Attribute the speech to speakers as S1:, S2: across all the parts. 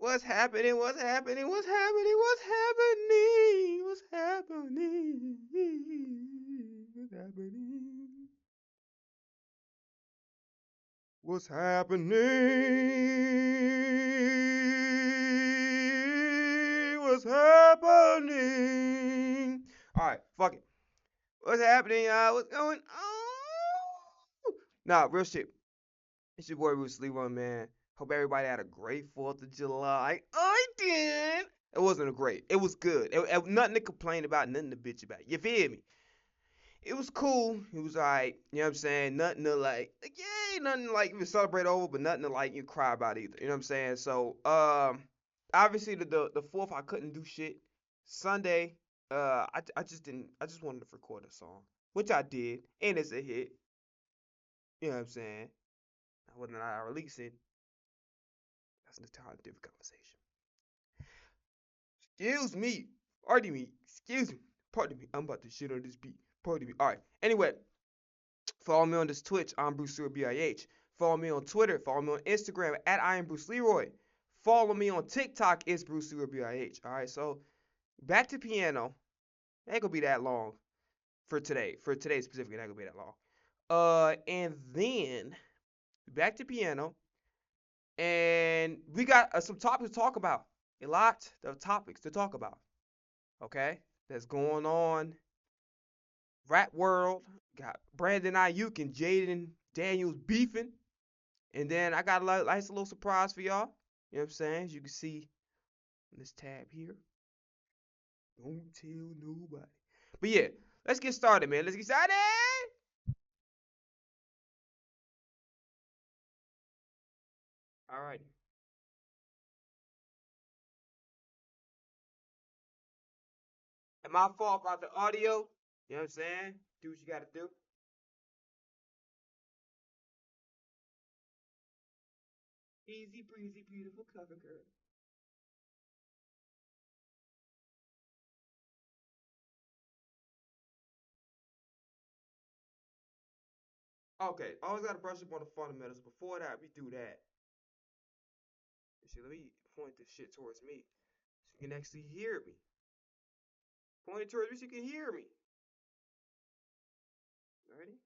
S1: What's happening? What's happening? What's happening? What's happening? What's happening? What's happening? What's happening? What's happening? All right, fuck it. What's happening, y'all? What's going on? Nah, real shit. It's your boy Bruce Leroy, man. Hope everybody had a great 4th of July. I did. It wasn't a great. It was good. Nothing to complain about, nothing to bitch about. You feel me? It was cool. It was alright. You know what I'm saying? Nothing to yay, nothing like you celebrate over, but nothing to like you cry about either. You know what I'm saying? So, obviously the fourth I couldn't do shit. Sunday, I just didn't. I just wanted to record a song, which I did, and it's a hit. You know what I'm saying? Whether or not I release it, that's an entirely different conversation. Excuse me. Pardon me. Excuse me. Pardon me. I'm about to shit on this beat. Pardon me. All right. Anyway, follow me on this Twitch. I'm Bruce Leroy BIH. Follow me on Twitter. Follow me on Instagram at I am Bruce Leroy. Follow me on TikTok. It's Bruce Leroy BIH. All right. So back to piano. It ain't gonna be that long for today. For today specifically, it ain't gonna be that long. And then back to piano. And we got some topics to talk about. A lot of topics to talk about. Okay, that's going on. Rap world got Brandon Ayuk and Jaden Daniels beefing, and then I got a nice little surprise for y'all. You know what I'm saying? As you can see on this tab here. Don't tell nobody. But yeah, let's get started, man. Let's get started. All right. Am my fault about the audio? You know what I'm saying? Do what you gotta do. Easy breezy, beautiful cover girl. Okay, always gotta brush up on the fundamentals. Before that, we do that. See, let me point this shit towards me so you can actually hear me. Point it towards me so you can hear me. Ready?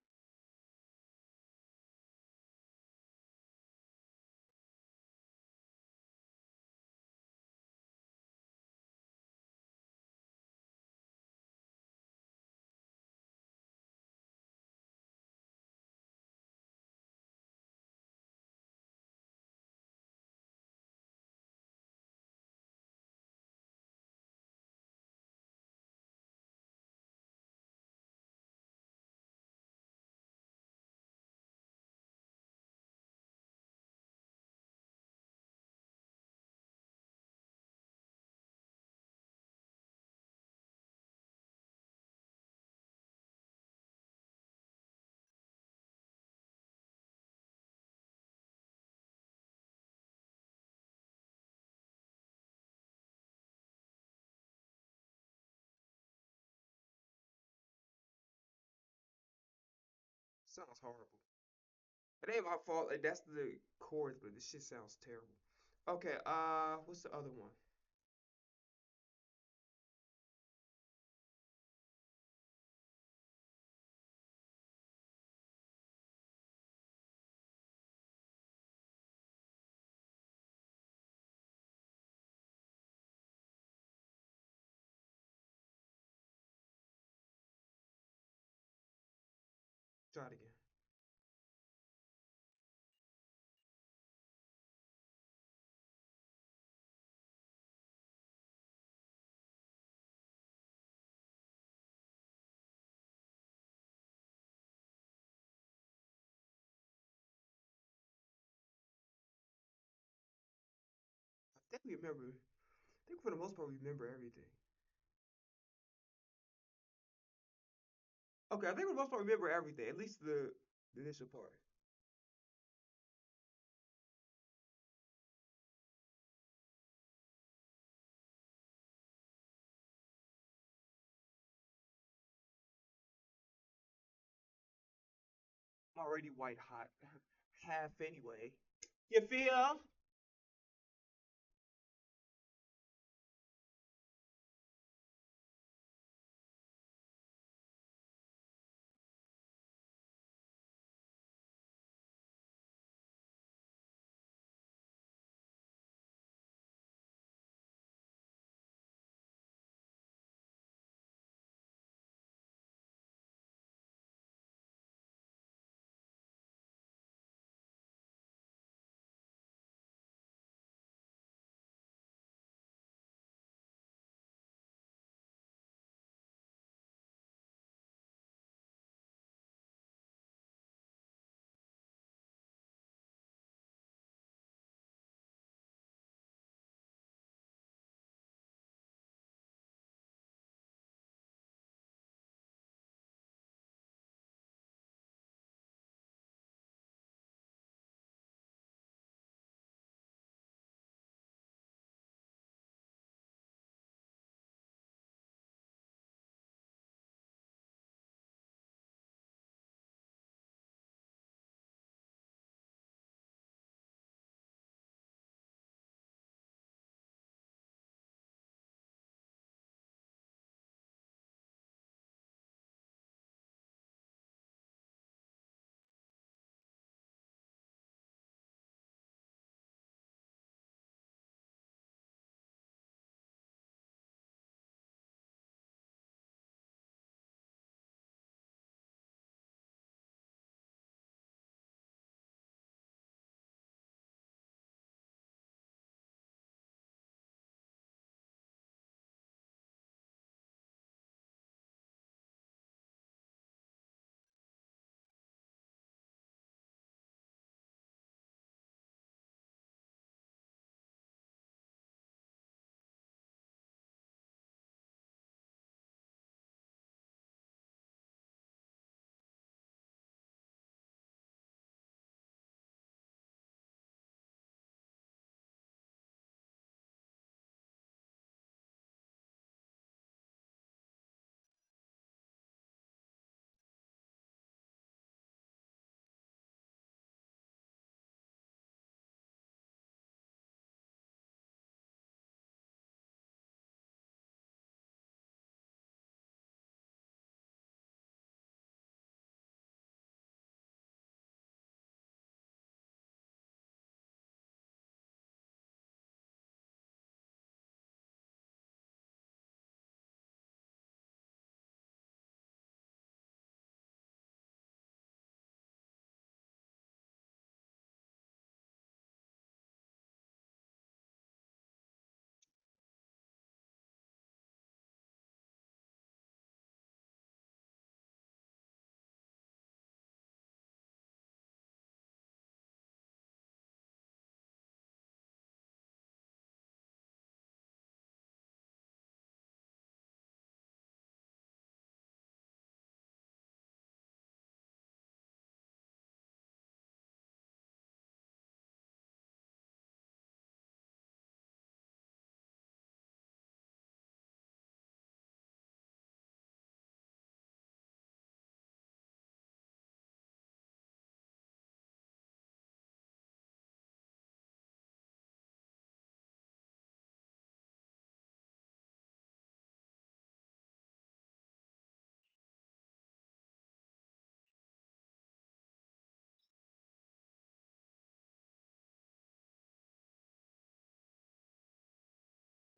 S1: Sounds horrible. It ain't my fault. Like, that's the chords, but this shit sounds terrible. Okay, what's the other one? Try it again. I think we remember. I think for the most part we remember everything. Okay, I think for the most part we remember everything. At least the initial part. I'm already white hot. Half anyway. You feel?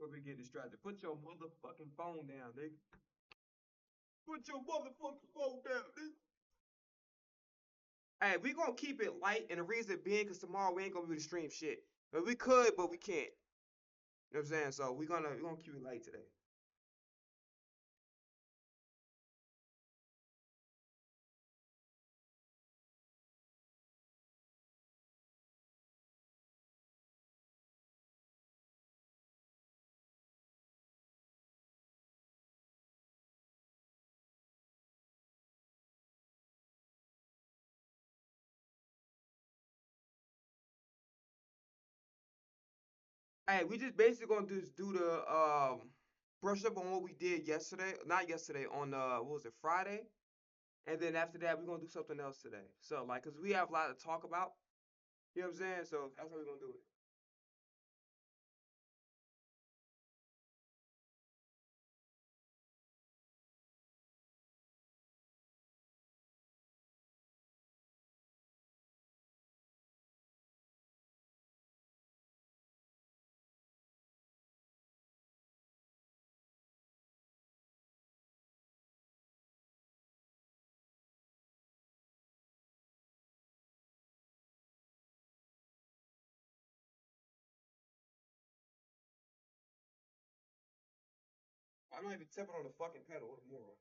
S1: before we get distracted. Put your motherfucking phone down, nigga. Put your motherfucking phone down, nigga. Hey, we gonna keep it light, and the reason being, cause tomorrow we ain't gonna be able to stream shit. But we could, but we can't. You know what I'm saying? So we gonna keep it light today. Hey, we just basically gonna do the brush up on what we did yesterday. Not yesterday, on what was it, Friday? And then after that, we're gonna do something else today. So like, cause we have a lot to talk about. You know what I'm saying? So that's how we're gonna do it. I'm not even stepping on the fucking pedal. What a moron.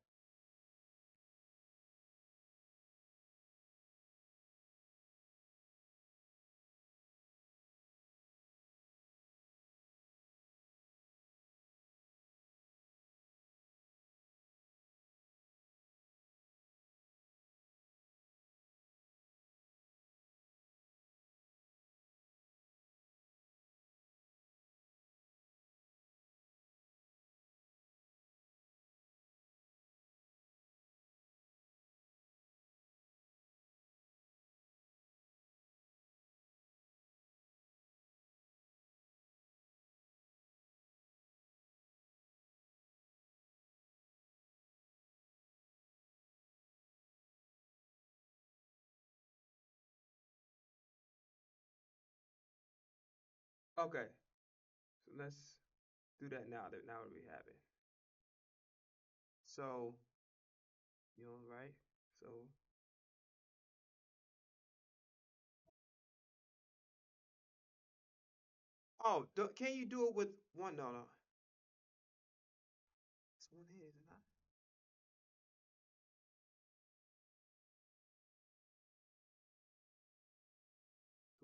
S1: Okay, so let's do that now that we have it. So, you know, right? So, oh, can you do it with one? No, no, it's one hand, is it not?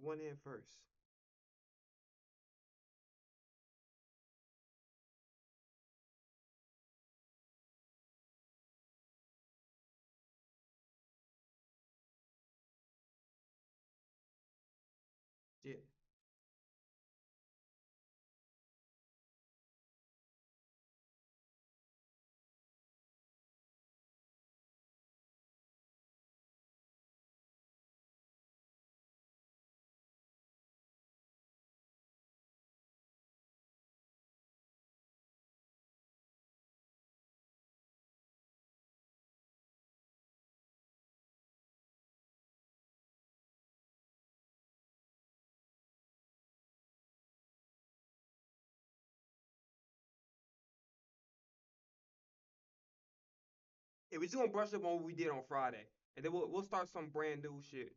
S1: One hand first. Yeah. Yeah, we just gonna brush up on what we did on Friday, and then we'll start some brand new shit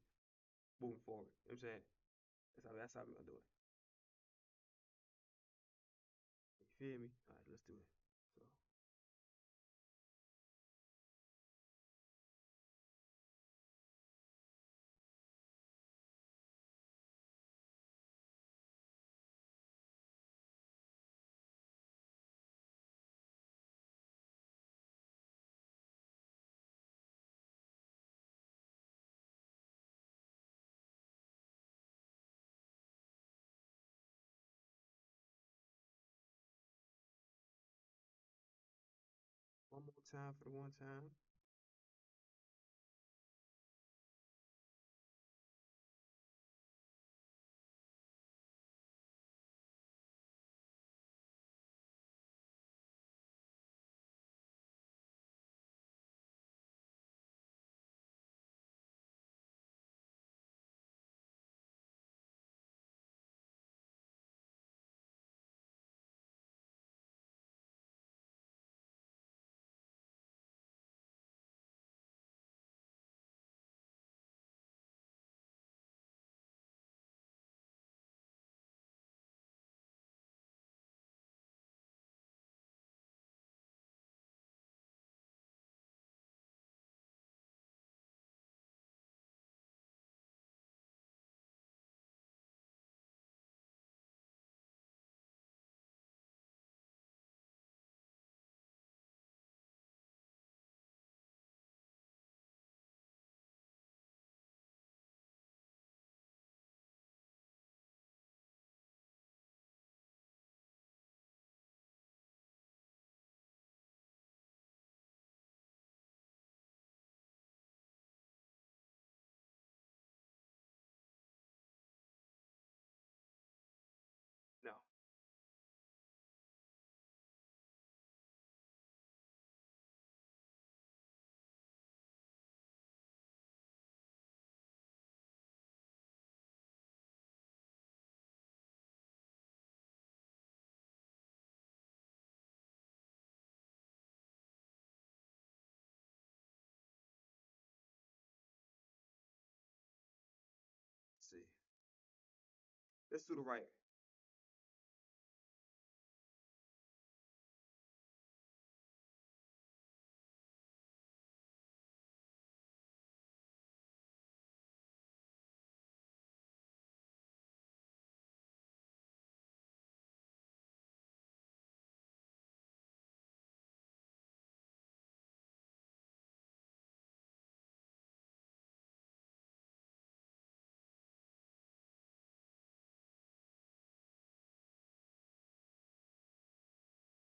S1: moving forward. You know what I'm saying? That's how we're gonna do it. You feel me? All right, let's do it. So. One more time for the one time. Let's do the right.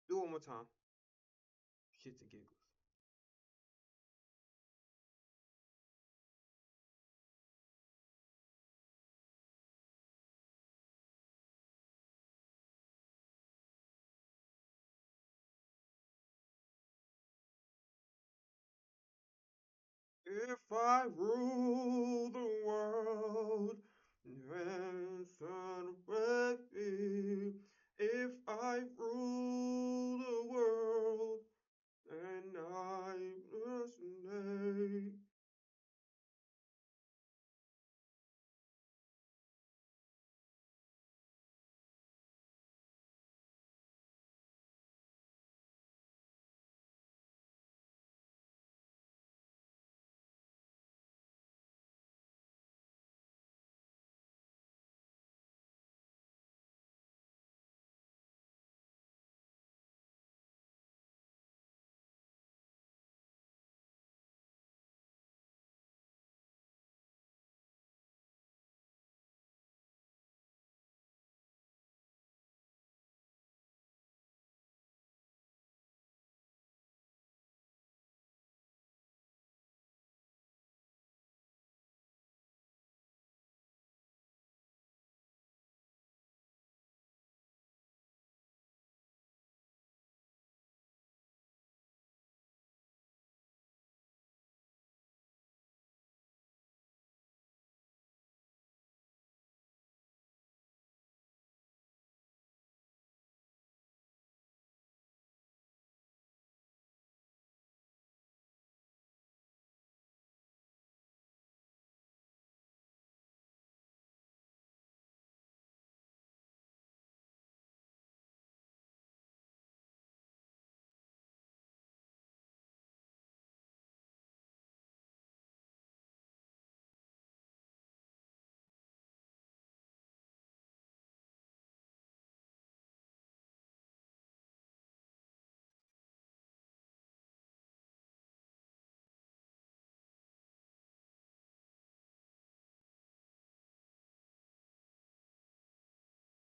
S1: Do it one more time. Shits and giggles. If I rule the world and away, if I rule the world and I must make.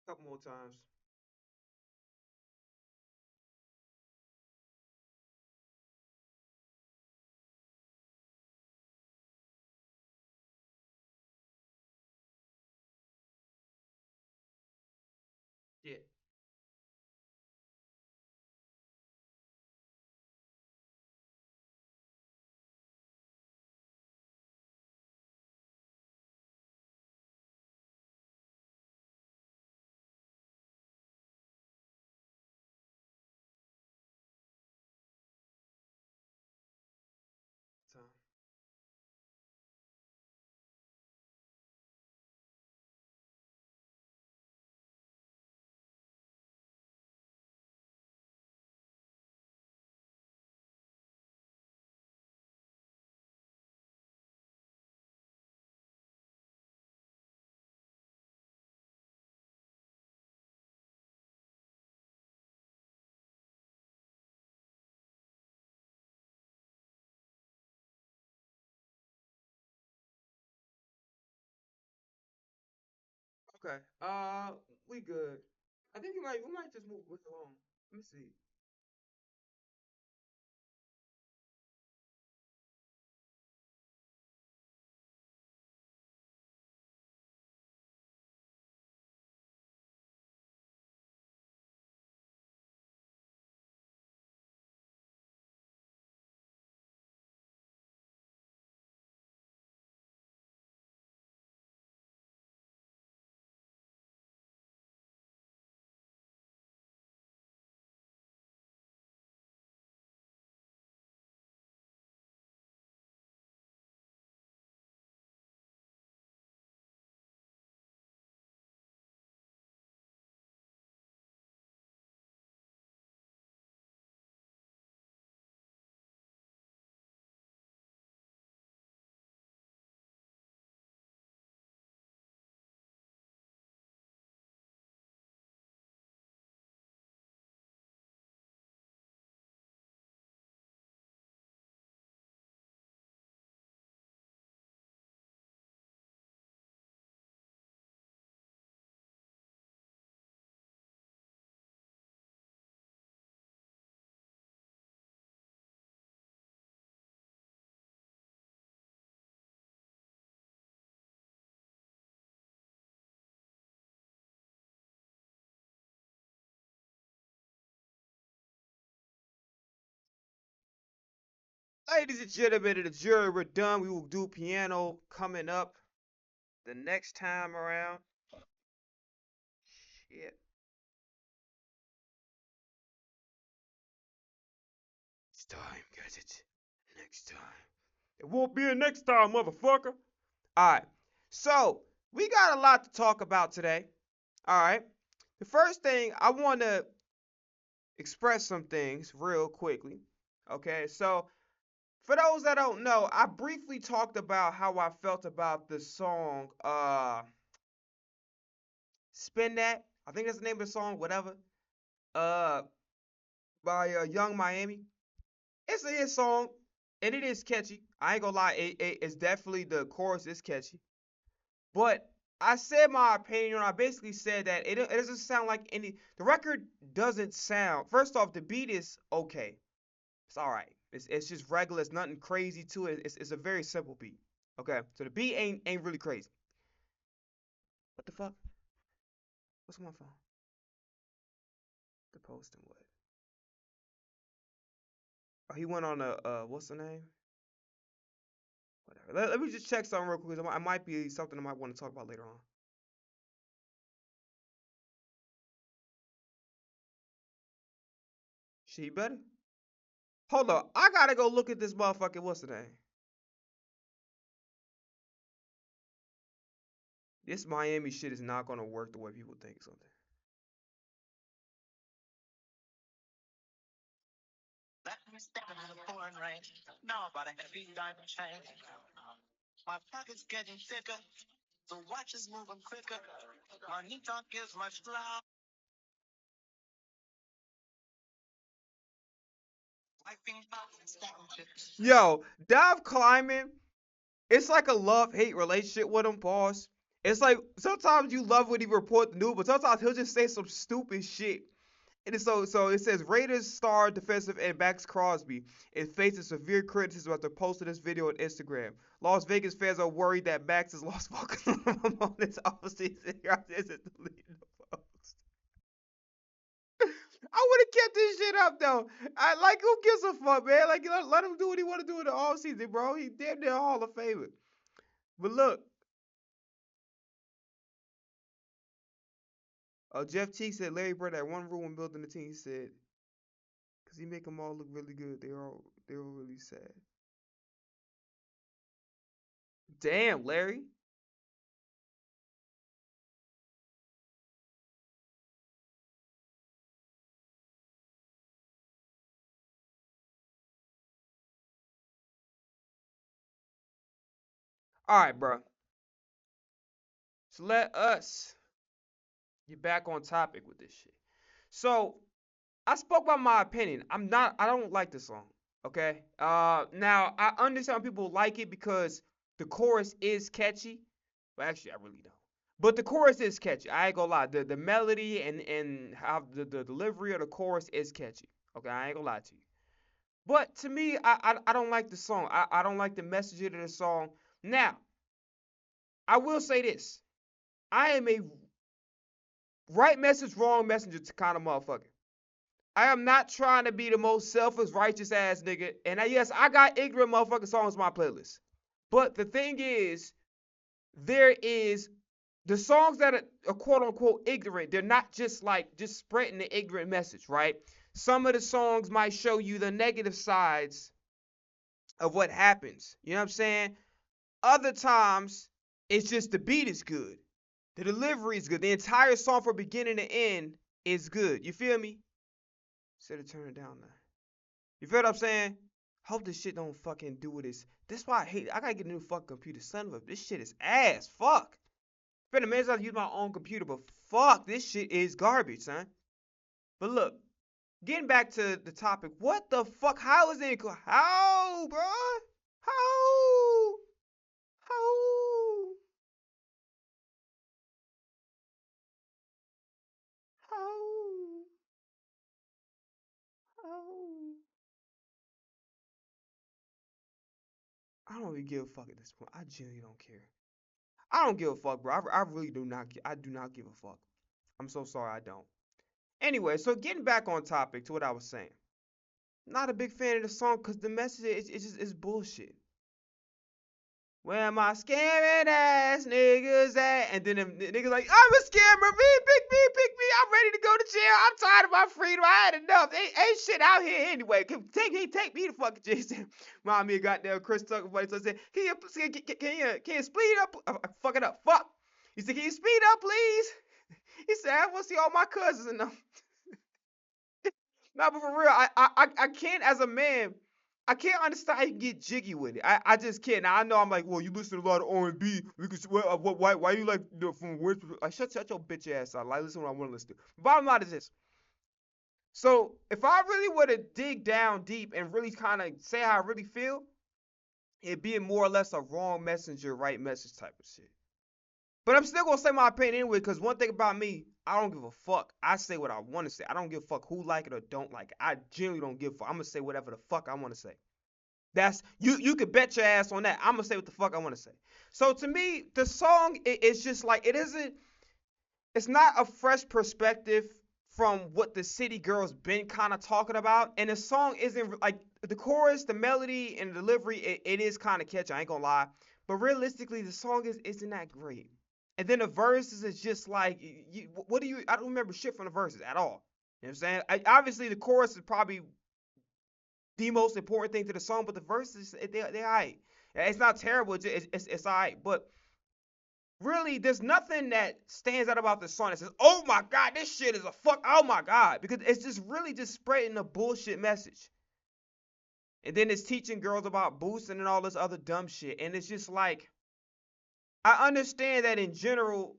S1: Couple more times. Yeah. Time. Okay. We good. I think we might just move with along. Let me see. Ladies and gentlemen of the jury, we're done. We will do piano coming up the next time around. Shit. Next time, guys. It's next time. It won't be a next time, motherfucker. Alright. So, we got a lot to talk about today. Alright. The first thing, I want to express some things real quickly. Okay, so for those that don't know, I briefly talked about how I felt about the song Spin That. I think that's the name of the song, whatever. Uh by Young Miami. It's a hit song and it is catchy. I ain't gonna lie, it's definitely the chorus is catchy. But I said my opinion. I basically said that it doesn't sound like any. The record doesn't sound. First off, the beat is okay. It's all right. It's just regular. It's nothing crazy to it. It's a very simple beat. Okay, so the beat ain't really crazy. What the fuck? What's on my phone? The posting what? Oh, he went on a what's the name? Whatever. Let me just check something real quick. It might be something I might want to talk about later on. She better. Hold up. I gotta go look at this motherfucking what's the name? This Miami shit is not gonna work the way people think something. Let me step into the pouring rain. Now about a heavy diamond chain. My pocket's getting thicker. The watch is moving quicker. My knee don't give much love. Yo, Dov climbing, it's like a love-hate relationship with him, pause. It's like sometimes you love when he report the news, but sometimes he'll just say some stupid shit. And so it says Raiders star defensive end Max Crosby is facing severe criticism after posting this video on Instagram. Las Vegas fans are worried that Max has lost focus on his offseason. Isn't deleting the post. I would have kept this shit up though. I like who gives a fuck, man. Like let him do what he want to do in the offseason, bro. He damn near Hall of Famer. But look, Jeff Teague said Larry Bird had one rule when building the team. He said, "Cause he make them all look really good. They're all really sad." Damn, Larry. All right, bro. So let us get back on topic with this shit. So I spoke about my opinion. I don't like the song. Okay. Now I understand people like it because the chorus is catchy. But actually, I really don't. But the chorus is catchy. I ain't gonna lie. The melody and how the delivery of the chorus is catchy. Okay, I ain't gonna lie to you. But to me, I don't like the song. I don't like the message of the song. Now, I will say this. I am a right message, wrong messenger to kind of motherfucker. I am not trying to be the most selfish, righteous ass nigga. And yes, I got ignorant motherfucking songs on my playlist. But the thing is, there is the songs that are quote unquote ignorant. They're not just like just spreading the ignorant message, right? Some of the songs might show you the negative sides of what happens. You know what I'm saying? Other times, it's just the beat is good. The delivery is good. The entire song from beginning to end is good. You feel me? Instead of turning it down now. You feel what I'm saying? Hope this shit don't fucking do this. That's why I hate it. I gotta get a new fucking computer. Son of a, this shit is ass. Fuck. Spend a minute to use my own computer, but fuck, this shit is garbage, son. But look, getting back to the topic, what the fuck? How is it? How, bro? How? How? How? How? I don't even give a fuck at this point. I genuinely don't care. I don't give a fuck, bro. I really do not. I do not give a fuck. I'm so sorry. I don't. Anyway, so getting back on topic to what I was saying. Not a big fan of the song because the message is bullshit. Where my scamming ass niggas at? And then them niggas like, I'm a scammer, pick me, I'm ready to go to jail. I'm tired of my freedom. I had enough. Ain't shit out here anyway. Take me to fucking jail. Remind me of goddamn Chris Tucker buddy. So I said, can you speed up? Fuck it up. Fuck. He said, can you speed up, please? He said, I want to see all my cousins and them. No, but for real, I can't as a man. I can't understand how you get jiggy with it. I just can't. Now I know I'm like, well, you listen to a lot of R&B. Because why you like from where? Like, shut your bitch ass up. Like, listen to what I want to listen to. Bottom line is this. So if I really were to dig down deep and really kind of say how I really feel, it'd be more or less a wrong messenger, right message type of shit. But I'm still gonna say my opinion anyway, because one thing about me, I don't give a fuck. I say what I want to say. I don't give a fuck who like it or don't like it. I genuinely don't give a fuck. I'm gonna say whatever the fuck I want to say. That's you could bet your ass on that. I'm gonna say what the fuck I want to say. So to me, the song is just like it isn't. It's not a fresh perspective from what the city girls been kind of talking about, and the song isn't like the chorus, the melody, and the delivery. It is kind of catchy. I ain't gonna lie, but realistically, the song isn't that great. And then the verses is just like, what do you? I don't remember shit from the verses at all. You know what I'm saying? Obviously, the chorus is probably the most important thing to the song, but the verses they're alright. It's not terrible. It's alright, but really, there's nothing that stands out about the song that says, "Oh my god, this shit is a fuck." Oh my god, because it's just really just spreading a bullshit message. And then it's teaching girls about boosting and all this other dumb shit. And it's just like, I understand that in general,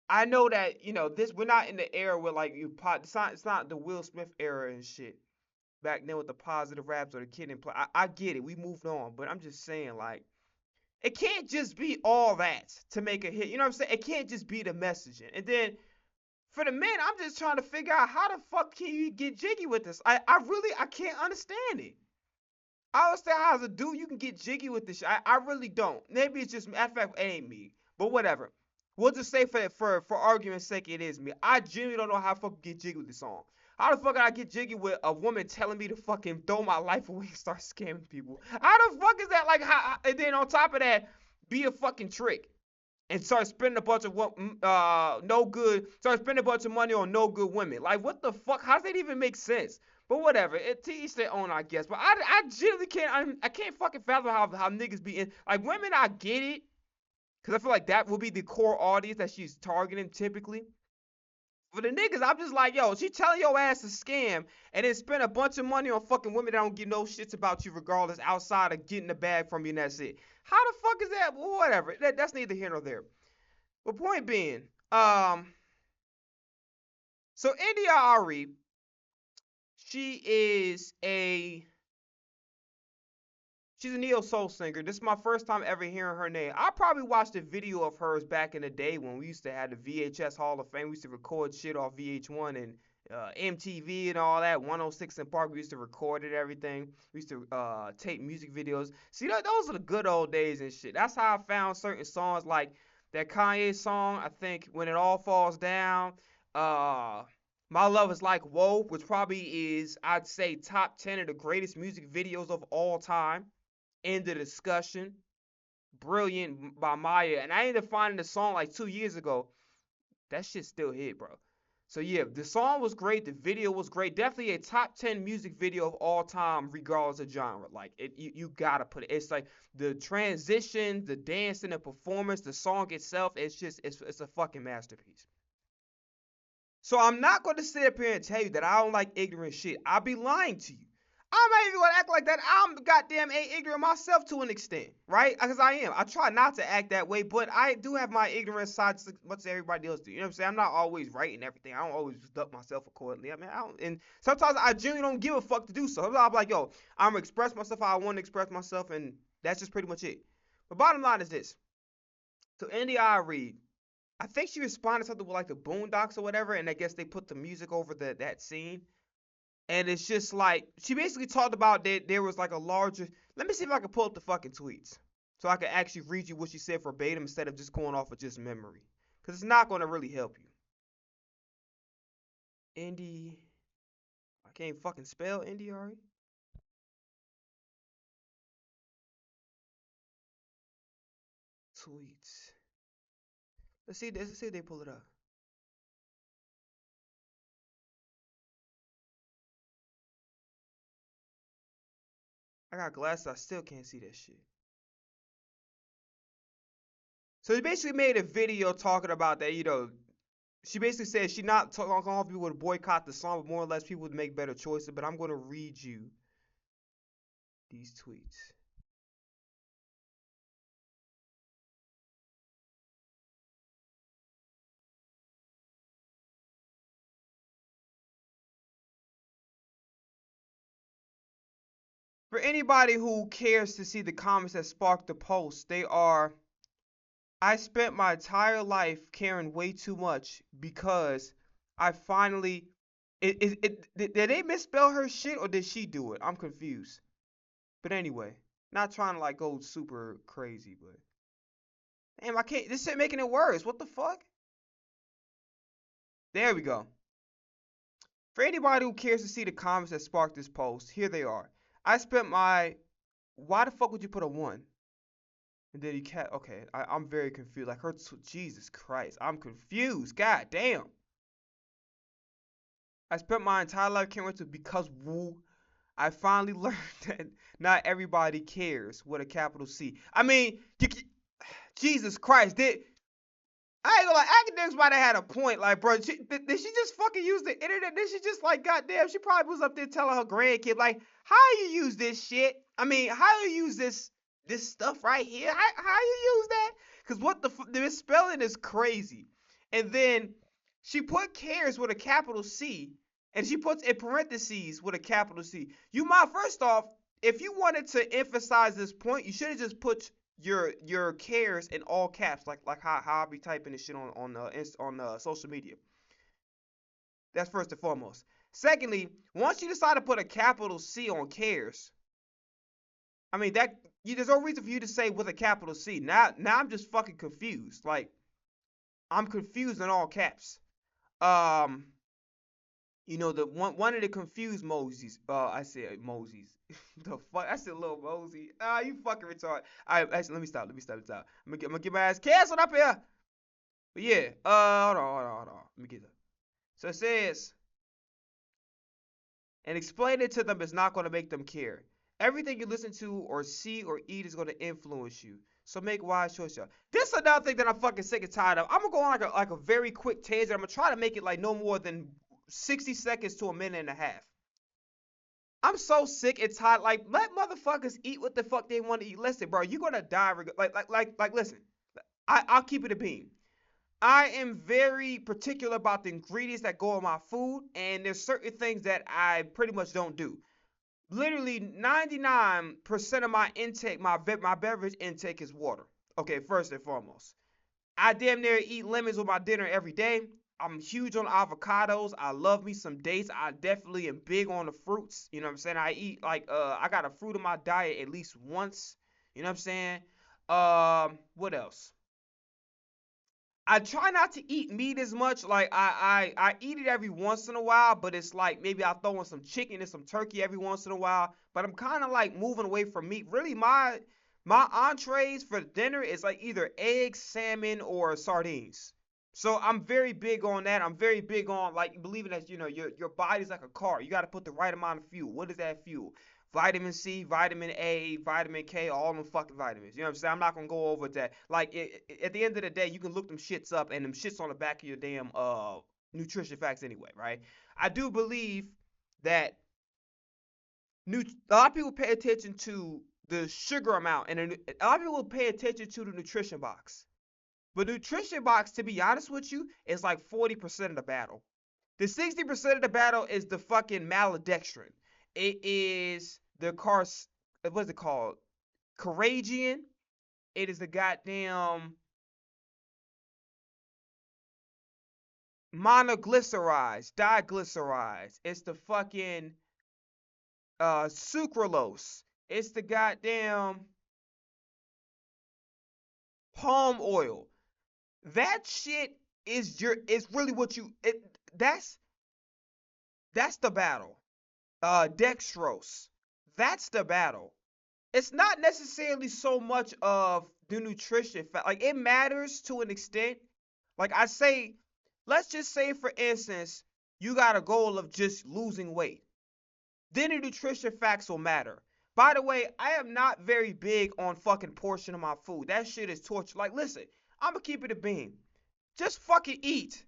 S1: I know that this. We're not in the era where like it's not the Will Smith era and shit. Back then with the positive raps or the kid and play. I get it. We moved on, but I'm just saying like it can't just be all that to make a hit. You know what I'm saying? It can't just be the messaging. And then for the men, I'm just trying to figure out how the fuck can you get jiggy with this? I can't understand it. I understand how as a dude you can get jiggy with this shit. I really don't. Maybe it's just me. Matter of fact, it ain't me. But whatever. We'll just say for argument's sake, it is me. I genuinely don't know how to fucking get jiggy with this song. How the fuck can I get jiggy with a woman telling me to fucking throw my life away and start scamming people? How the fuck is that like? And then on top of that, be a fucking trick and start spending a bunch of no good, start spending a bunch of money on no good women. Like what the fuck? How does that even make sense? But whatever, it to each their own, I guess. But I genuinely can't. I can't fucking fathom how niggas be in. Like women, I get it, cause I feel like that will be the core audience that she's targeting typically. For the niggas, I'm just like, yo, she telling your ass to scam and then spend a bunch of money on fucking women that don't give no shits about you regardless outside of getting the bag from you and that's it. How the fuck is that? Well, whatever. That's neither here nor there. But point being, so India Ari, she is a she's a neo soul singer. This is my first time ever hearing her name. I probably watched a video of hers back in the day when we used to have the VHS Hall of Fame. We used to record shit off VH1 and MTV and all that. 106 in Park. We used to record it, everything. We used to tape music videos. See, those are the good old days and shit. That's how I found certain songs like that Kanye song. I think When It All Falls Down. Uh, My Love Is Like Whoa, which probably is, I'd say, top 10 of the greatest music videos of all time. End of discussion. Brilliant by Maya. And I ended up finding the song like 2 years ago. That shit still hit, bro. So yeah, the song was great. The video was great. Definitely a top 10 music video of all time, regardless of genre. Like you gotta put it. It's like the transition, the dance, and the performance, the song itself. It's a fucking masterpiece. So I'm not going to sit up here and tell you that I don't like ignorant shit. I'll be lying to you. I'm not even gonna act like that. I'm goddamn ignorant myself to an extent, right? Because I am. I try not to act that way, but I do have my ignorant side as much as everybody else do. You know what I'm saying? I'm not always right in everything. I don't always duck myself accordingly. I mean, I don't, and sometimes I genuinely don't give a fuck to do so. Sometimes I'm like, yo, I'm gonna express myself how I want to express myself, and that's just pretty much it. But bottom line is this: to India I read, I think she responded to something with like the Boondocks or whatever, and I guess they put the music over that scene. And it's just like she basically talked about that there was like a larger. Let me see if I can pull up the fucking tweets so I can actually read you what she said verbatim instead of just going off of just memory, because it's not going to really help you. Indy Can't fucking spell India.Arie. Tweets. Let's see. Let's see if they pull it up. I got glasses. I still can't see that shit. So he basically made a video talking about that. She basically said she not talking off people would boycott the song, but more or less people would make better choices. But I'm gonna read you these tweets. For anybody who cares to see the comments that sparked the post, they are: I spent my entire life caring way too much because I finally. Did they misspell her shit or did she do it? I'm confused. But anyway, not trying to like go super crazy, but damn, I can't. This shit making it worse. What the fuck? There we go. For anybody who cares to see the comments that sparked this post, here they are. I spent my. Why the fuck would you put a one? And then you can't. Okay, I'm very confused. Like her. Jesus Christ, I'm confused. God damn. I spent my entire life caring to because woo. I finally learned that not everybody cares with a capital C. I mean, Jesus Christ, I ain't gonna lie, academics might have had a point. Like, bro, did she just fucking use the internet? Did she just like, goddamn, she probably was up there telling her grandkid, like, how you use this shit? I mean, how you use this stuff right here? How you use that? Because the misspelling is crazy. And then she put cares with a capital C, and she puts in parentheses with a capital C. You might, first off, if you wanted to emphasize this point, you should have just put your cares in all caps, like how I be typing this shit on social media. That's first and foremost. Secondly, once you decide to put a capital C on cares, I mean there's no reason for you to say with a capital C. Now I'm just fucking confused. Like I'm confused in all caps. Um, the one of the confused Moses. I said Moses. The fuck? I said little Mosey. Ah, you fucking retarded. Alright, actually, let me stop. I'm gonna get my ass canceled up here. But yeah, hold on. Let me get that. So it says, and explain it to them is not gonna make them care. Everything you listen to or see or eat is gonna influence you. So make wise choices. This is another thing that I'm fucking sick and tired of. I'm gonna go on like a very quick tangent. I'm gonna try to make it like no more than 60 seconds to a minute and a half. I'm so sick and tired. Like, let motherfuckers eat what the fuck they want to eat. Listen, bro, you're gonna die. Listen. I'll keep it a beam. I am very particular about the ingredients that go in my food, and there's certain things that I pretty much don't do. Literally, 99% of my intake, my beverage intake is water. Okay, first and foremost. I damn near eat lemons with my dinner every day. I'm huge on avocados. I love me some dates. I definitely am big on the fruits. You know what I'm saying? I eat like I got a fruit in my diet at least once. You know what I'm saying? What else? I try not to eat meat as much. Like I eat it every once in a while, but it's like maybe I'll throw in some chicken and some turkey every once in a while. But I'm kind of like moving away from meat. Really, my entrees for dinner is like either eggs, salmon, or sardines. So I'm very big on that. I'm very big on like believing that your body's like a car. You got to put the right amount of fuel. What is that fuel? Vitamin C, vitamin A, vitamin K, all them fucking vitamins. You know what I'm saying? I'm not gonna go over that. Like at the end of the day, you can look them shits up, and them shits on the back of your damn nutrition facts anyway, right? I do believe that a lot of people pay attention to the sugar amount, and a lot of people pay attention to the nutrition box. But nutrition box, to be honest with you, is like 40% of the battle. The 60% of the battle is the fucking maltodextrin. It is the what's it called? Coragian. It is the goddamn monoglycerides, diglycerides. It's the fucking sucralose. It's the goddamn palm oil. That shit is really what you that's the battle. dextrose. That's the battle. It's not necessarily so much of the nutrition fact. Like it matters to an extent. Like I say, let's just say for instance, you got a goal of just losing weight. Then the nutrition facts will matter. By the way, I am not very big on fucking portion of my food. That shit is torture. Like, listen, I'ma keep it a bean. Just fucking eat.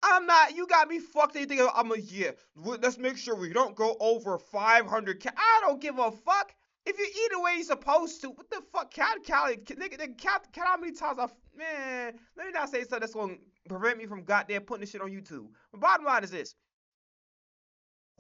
S1: I'm not. You got me fucked. You think I'm a yeah? Let's make sure we don't go over 500. I don't give a fuck. If you eat the way you're supposed to, what the fuck? Count calories, nigga. Count how many times I man. Let me not say something that's gonna prevent me from goddamn putting this shit on YouTube. But bottom line is this: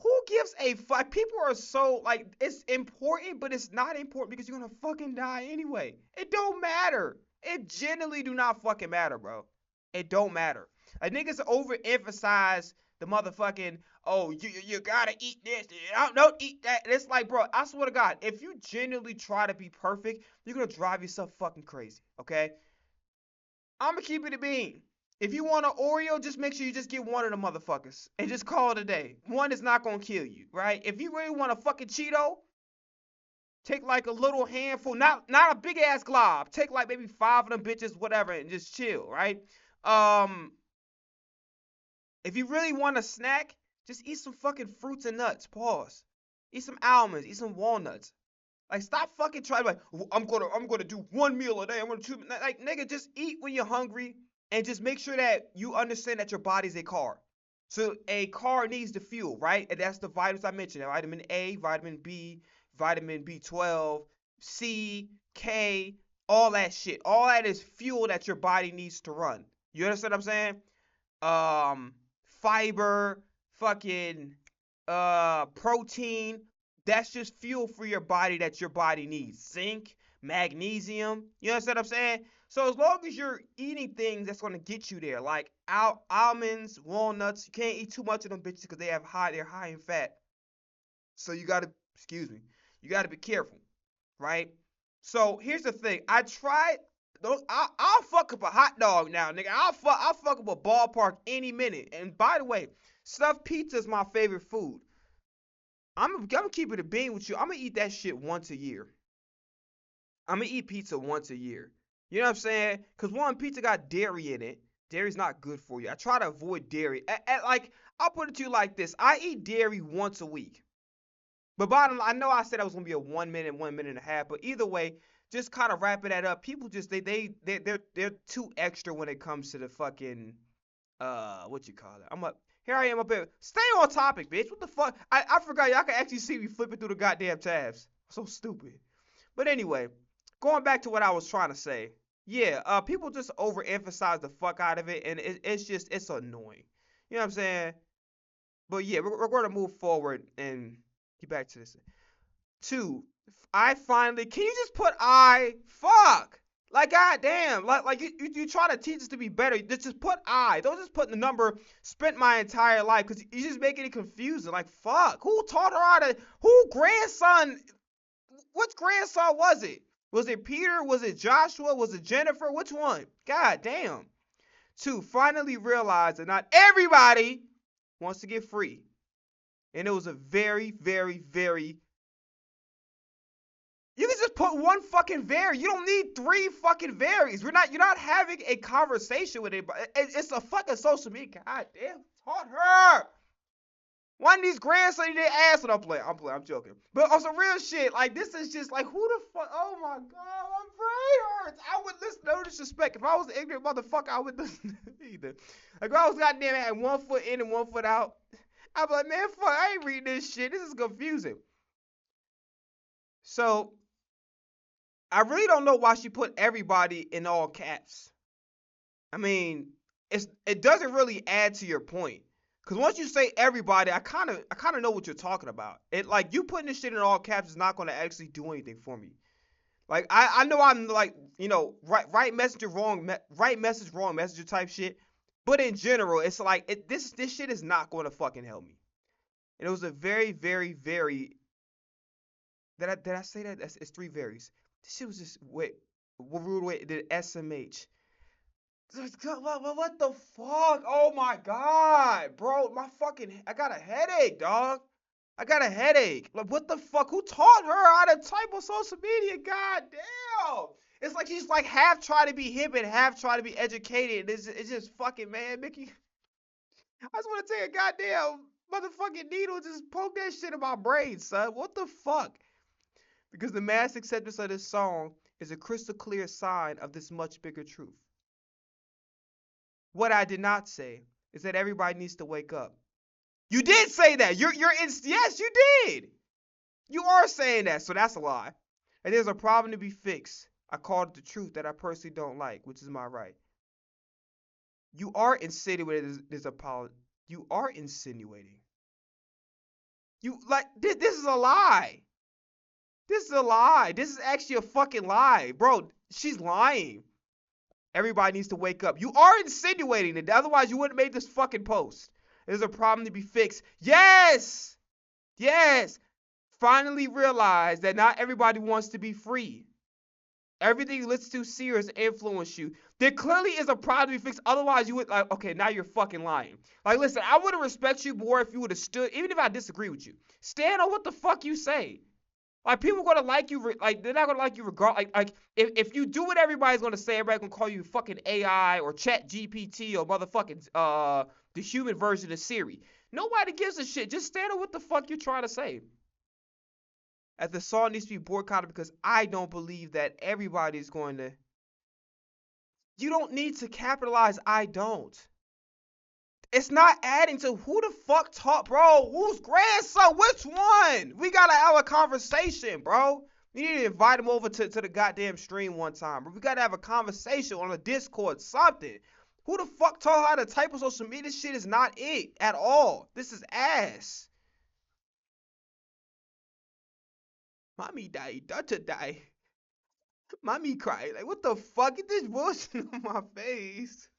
S1: who gives a fuck? People are so like it's important, but it's not important because you're gonna fucking die anyway. It don't matter. It generally do not fucking matter, bro. It don't matter. Like niggas overemphasize the motherfucking oh you gotta eat this, don't eat that. And it's like, bro, I swear to God, if you genuinely try to be perfect, you're gonna drive yourself fucking crazy. Okay, I'm gonna keep it a bean. If you want an Oreo, just make sure you just get one of the motherfuckers and just call it a day. One is not gonna kill you, right? If you really want a fucking Cheeto, take like a little handful, not a big ass glob. Take like maybe 5 of them bitches, whatever, and just chill, right? Um, if you really want a snack, just eat some fucking fruits and nuts. Pause. Eat some almonds. Eat some walnuts. Like stop fucking trying to like I'm gonna do one meal a day. I'm gonna do like nigga just eat when you're hungry and just make sure that you understand that your body's a car. So a car needs the fuel, right? And that's the vitamins I mentioned: vitamin A, vitamin B, vitamin B12, C, K, all that shit. All that is fuel that your body needs to run. You understand what I'm saying? um Fiber, fucking protein. That's just fuel for your body that your body needs. Zinc, magnesium. You understand what I'm saying? So as long as you're eating things that's gonna get you there, like almonds, walnuts, you can't eat too much of them bitches because they're high in fat. So you gotta excuse me, you gotta be careful, right? So here's the thing. I tried those. I'll fuck up a hot dog now, nigga. I'll fuck up a ballpark any minute. And by the way, stuffed pizza is my favorite food. I'm gonna keep it a bean with you. I'm gonna eat that shit once a year. I'm gonna eat pizza once a year. You know what I'm saying? Cause one, pizza got dairy in it. Dairy's not good for you. I try to avoid dairy. Like I'll put it to you like this: I eat dairy once a week. But bottom line, I know I said that was gonna be a 1 minute, 1 minute and a half, but either way, just kind of wrapping that up. People just they're too extra when it comes to the fucking what you call it. Here I am up here. Stay on topic, bitch. What the fuck? I forgot y'all can actually see me flipping through the goddamn tabs. So stupid. But anyway, going back to what I was trying to say. Yeah, people just overemphasize the fuck out of it, and it's annoying. You know what I'm saying? But yeah, we're going to move forward and get back to this. Two, I finally. Can you just put I? Fuck. Like goddamn. Like you try to teach us to be better. Just put I. Don't just put the number. Spent my entire life because you just making it confusing. Like fuck. Who taught her how to? Who grandson? Which grandson was it? Was it Peter? Was it Joshua? Was it Jennifer? Which one? God damn. Two, finally realize that not everybody wants to get free. And it was a very, very, very. You can just put one fucking Very. You don't need 3 fucking Veries. You're not having a conversation with anybody. It's a fucking social media. God damn, taught her. One of these grandsons didn't ask what I'm playing. I'm joking. But on some real shit, like this is just like who the fuck? Oh my god, my brain hurts. I would listen. No disrespect. If I was an ignorant motherfucker, I would listen either. Like if I was goddamn had 1 foot in and 1 foot out, I'd be like, man, fuck, I ain't reading this shit. This is confusing. So I really don't know why she put everybody in all caps. I mean, it doesn't really add to your point. Cause once you say everybody, I kind of know what you're talking about. It like you putting this shit in all caps is not gonna actually do anything for me. Like I know I'm like right message right message wrong messenger type shit, but in general it's like this shit is not gonna fucking help me. And it was a very very very did I say that? It's 3 varies. This shit was just wait what rude way did SMH. What the fuck? Oh my god, bro, I got a headache, dog. I got a headache. Like, what the fuck? Who taught her how to type on social media? God damn. It's like she's like half trying to be hip and half trying to be educated. It's just fucking, man, Mickey. I just want to take a goddamn motherfucking needle and just poke that shit in my brain, son. What the fuck? Because the mass acceptance of this song is a crystal clear sign of this much bigger truth. What I did not say is that everybody needs to wake up. You did say that. Yes, you did. You are saying that, so that's a lie. And there's a problem to be fixed. I called it the truth that I personally don't like, which is my right. You are insinuating there's a policy. You are insinuating. You like this is a lie. This is a lie. This is actually a fucking lie. Bro, she's lying. Everybody needs to wake up. You are insinuating it. Otherwise, you wouldn't have made this fucking post. There's a problem to be fixed. Yes! Yes! Finally realize that not everybody wants to be free. Everything you listen to, see, or influence you. There clearly is a problem to be fixed. Otherwise, you would like, okay, now you're fucking lying. Like, listen, I would have respected you more if you would have stood, even if I disagree with you. Stand on what the fuck you say. Like, people are gonna like you, like, they're not gonna like you regardless. Like if you do what everybody's gonna say, everybody's gonna call you fucking AI or Chat GPT or motherfucking the human version of Siri. Nobody gives a shit. Just stand on what the fuck you're trying to say. As the song needs to be boycotted because I don't believe that everybody's going to. You don't need to capitalize I don't. It's not adding to who the fuck taught, bro. Whose grandson? Which one? We gotta have a conversation, bro. You need to invite him over to the goddamn stream one time, bro. We gotta have a conversation on a Discord, something. Who the fuck taught how to type on social media? This shit is not it at all. This is ass. Mommy died, daughter died. Mommy cried. Like, what the fuck? Get this bullshit on my face.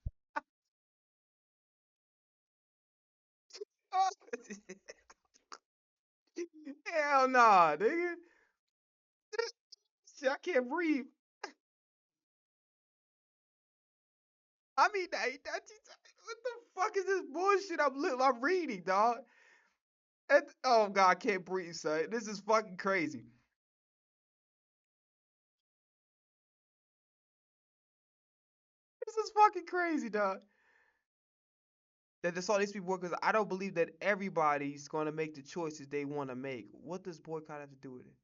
S1: Hell nah, nigga. Shit, I can't breathe. I mean, what the fuck is this bullshit I'm reading, dog? Oh god, I can't breathe, son. This is fucking crazy. This is fucking crazy, dog. That this all needs to be boycotted because I don't believe that everybody's gonna make the choices they want to make. What does boycott have to do with it?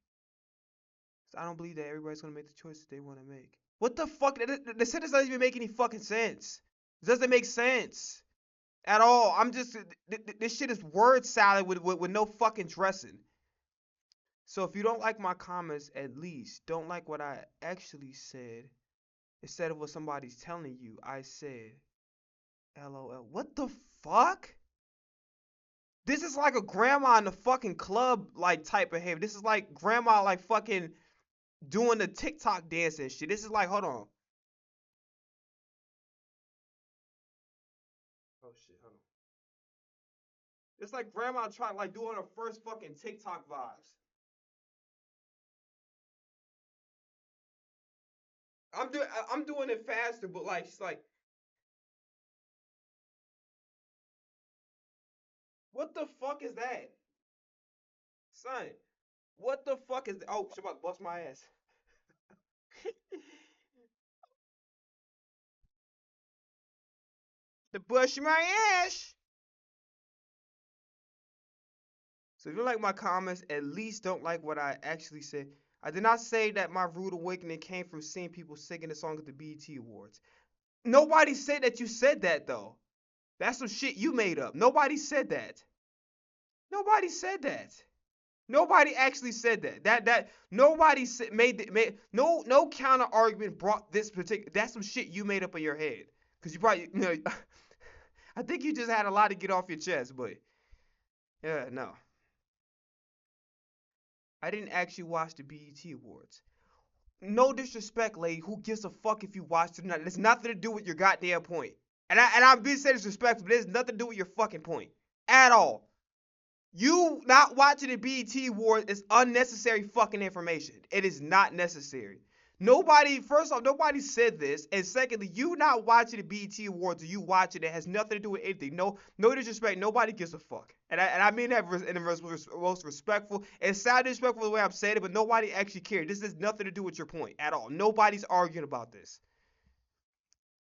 S1: I don't believe that everybody's gonna make the choices they want to make. What the fuck? The sentence doesn't even make any fucking sense. It doesn't make sense at all. I'm just this shit is word salad with no fucking dressing. So if you don't like my comments, at least don't like what I actually said instead of what somebody's telling you. I said, LOL. What the fuck? This is like a grandma in the fucking club like type of behavior. This is like grandma like fucking doing the TikTok dance and shit. This is like, hold on. Oh shit, hold on. It's like grandma trying like doing her first fucking TikTok vibes. I'm doing it faster, but like she's like, what the fuck is that? Son, what the fuck is that? Oh, she about to bust my ass. To bust my ass. So if you like my comments, at least don't like what I actually said. I did not say that my rude awakening came from seeing people singing the song at the BET Awards. Nobody said that you said that though. That's some shit you made up. Nobody said that. Nobody said that. Nobody actually said that. That nobody said, made no counter argument brought this particular. That's some shit you made up in your head. Cause you probably I think you just had a lot to get off your chest, but yeah, no. I didn't actually watch the BET Awards. No disrespect, lady. Who gives a fuck if you watched it or not? It's nothing to do with your goddamn point. I'm being said disrespectful, but it has nothing to do with your fucking point at all. You not watching the BET Awards is unnecessary fucking information. It is not necessary. Nobody, first off, nobody said this, and secondly, you not watching the BET Awards or you watching it has nothing to do with anything. No, no disrespect. Nobody gives a fuck, and I mean that in the most respectful. It sounded disrespectful the way I'm saying it, but nobody actually cared. This has nothing to do with your point at all. Nobody's arguing about this.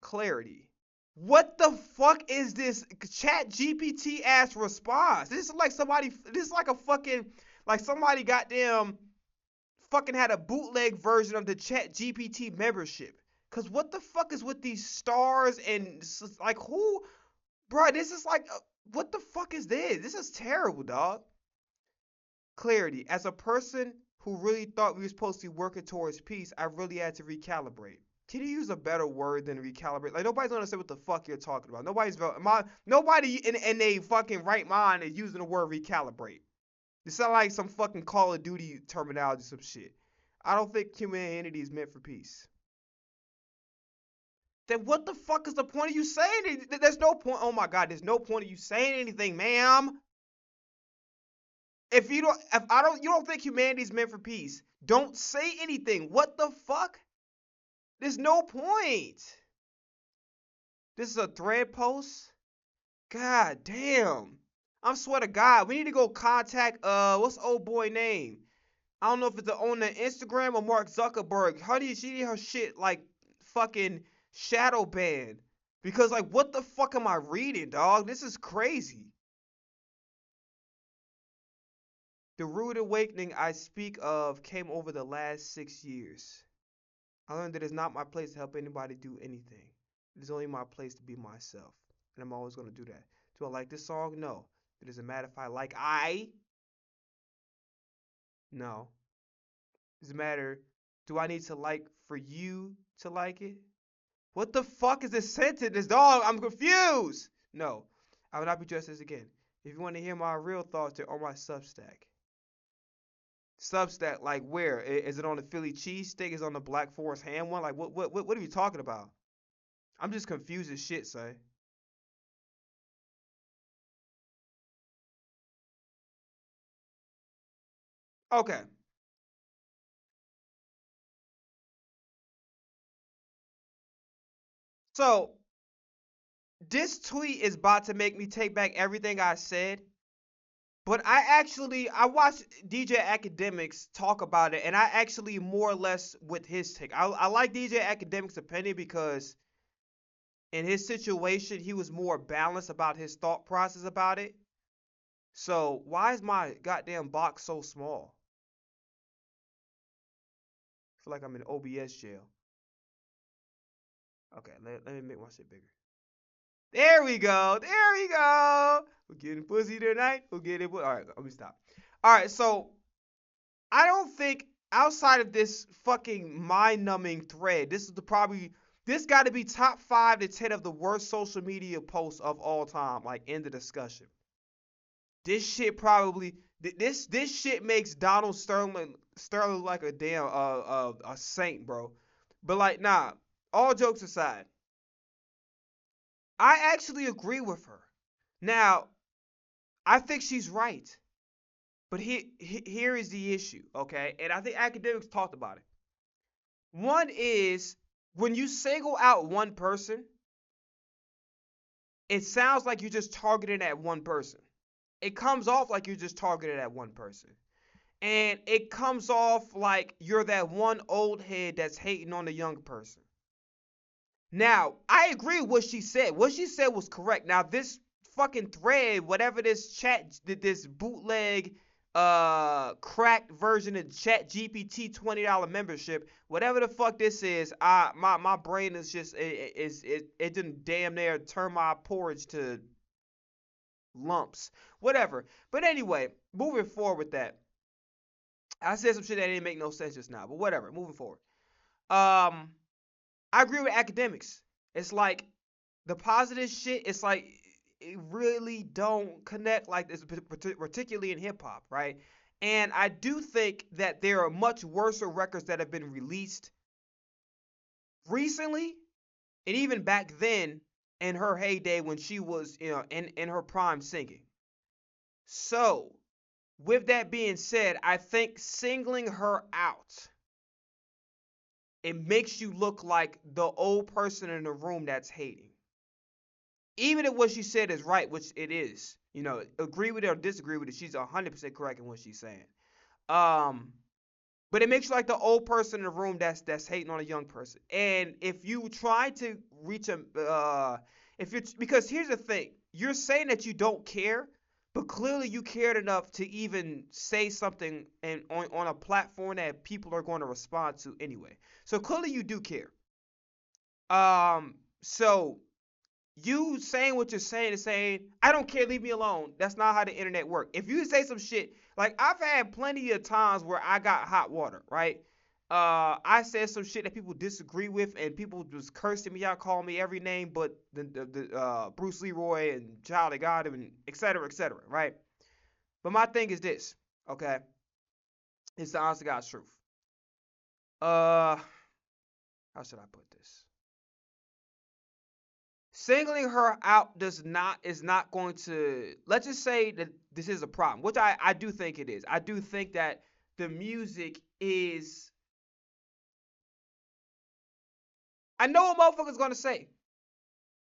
S1: Clarity. What the fuck is this Chat GPT ass response? This is like somebody. This is like a fucking like somebody goddamn fucking had a bootleg version of the Chat GPT membership. Cause what the fuck is with these stars and like who, bro? This is like what the fuck is this? This is terrible, dog. Clarity. As a person who really thought we were supposed to be working towards peace, I really had to recalibrate. Can you use a better word than recalibrate? Like nobody's gonna say what the fuck you're talking about. Nobody in a fucking right mind is using the word recalibrate. It sounds like some fucking Call of Duty terminology, some shit. I don't think humanity is meant for peace. Then what the fuck is the point of you saying it? There's no point. Oh my god, there's no point of you saying anything, ma'am. You don't think humanity is meant for peace, don't say anything. What the fuck? There's no point. This is a thread post. God damn. I swear to God, we need to go contact what's the old boy name? I don't know if it's the owner of Instagram or Mark Zuckerberg. How do you see her shit like fucking shadow banned? Because like what the fuck am I reading, dog? This is crazy. The rude awakening I speak of came over the last 6 years. I learned that it's not my place to help anybody do anything. It is only my place to be myself. And I'm always gonna do that. Do I like this song? No. It doesn't matter if I like No. Does it matter? Do I need to like for you to like it? What the fuck is this sentence, dog? I'm confused. No, I will not be dressed as again. If you want to hear my real thoughts, they're on my Substack. Substack, like where? Is it on the Philly cheesesteak? Is it on the Black Forest ham one? Like what are you talking about? I'm just confused as shit, son. Okay, so this tweet is about to make me take back everything I said. But I watched DJ Academics talk about it, and I actually more or less with his take. I like DJ Academics' opinion because in his situation he was more balanced about his thought process about it. So why is my goddamn box so small? I feel like I'm in OBS jail. Okay, let me make my shit bigger. There we go. There we go. We're getting pussy tonight. We'll get it. All right, let me stop. All right, so I don't think outside of this fucking mind-numbing thread, this is the probably this got to be top 5 to 10 of the worst social media posts of all time. Like in the discussion, this shit probably this shit makes Donald Sterling like a damn a saint, bro. But like, nah. All jokes aside, I actually agree with her. Now, I think she's right. But here is the issue, okay? And I think academics talked about it. One is when you single out one person, it sounds like you're just targeting at one person. It comes off like you're just targeted at one person. And it comes off like you're that one old head that's hating on the young person. Now, I agree with what she said. What she said was correct. Now, this fucking thread, whatever this bootleg cracked version of Chat GPT $20 membership, whatever the fuck this is, my brain is just it didn't damn near turn my porridge to lumps. Whatever. But anyway, moving forward with that. I said some shit that didn't make no sense just now, but whatever, moving forward. Um I agree with academics. It's like the positive shit, it's like it really don't connect like this, particularly in hip hop, right? And I do think that there are much worse records that have been released recently, and even back then in her heyday when she was, in her prime singing. So, with that being said, I think singling her out it makes you look like the old person in the room that's hating. Even if what she said is right, which it is, agree with it or disagree with it, she's 100% correct in what she's saying. Um, but it makes you like the old person in the room that's hating on a young person. And if you try to reach if you're because here's the thing, you're saying that you don't care, but clearly you cared enough to even say something and on a platform that people are going to respond to anyway. So clearly you do care. So you saying what you're saying is saying, I don't care, leave me alone. That's not how the internet works. If you say some shit, like I've had plenty of times where I got hot water, right? I said some shit that people disagree with, and people just cursing me out, calling me every name but the Bruce Leroy and Child of God and et cetera, right? But my thing is this, okay? It's the honest to God's truth. How should I put this? Singling her out is not going to, let's just say that this is a problem, which I do think it is. I do think that the music is, I know what motherfuckers gonna say.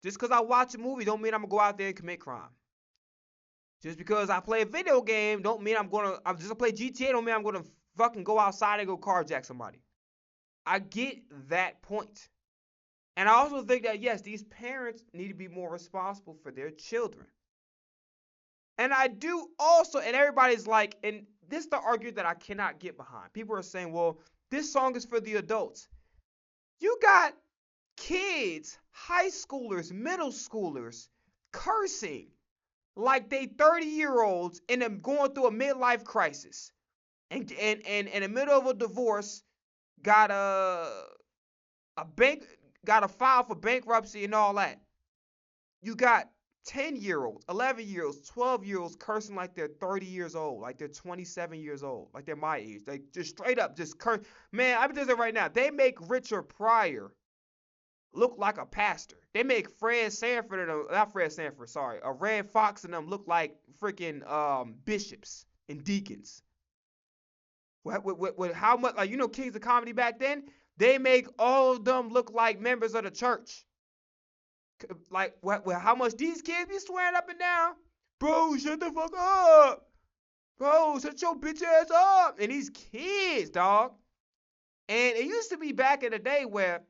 S1: Just because I watch a movie don't mean I'm gonna go out there and commit crime. Just because I play a video game don't mean I'm just gonna play GTA don't mean I'm gonna fucking go outside and go carjack somebody. I get that point. And I also think that yes, these parents need to be more responsible for their children. And I do also, and everybody's like, and this is the argument that I cannot get behind. People are saying, well, this song is for the adults. You got kids, high schoolers, middle schoolers, cursing like they 30-year-olds and them going through a midlife crisis. And in the middle of a divorce, got a bank got a file for bankruptcy and all that. You got 10-year-olds, 11-year-olds, 12-year-olds cursing like they're 30 years old, like they're 27 years old, like they're my age. Like just straight up just curse. Man, I'm just saying right now, they make Richard Pryor look like a pastor. They make Fred Sanford not Fred Sanford, sorry, a Red Fox and them look like freaking bishops and deacons. With how much, like, Kings of Comedy back then, they make all of them look like members of the church. Like, how much these kids be swearing up and down? Bro, shut the fuck up. Bro, shut your bitch ass up. And these kids, dog. And it used to be back in the day where,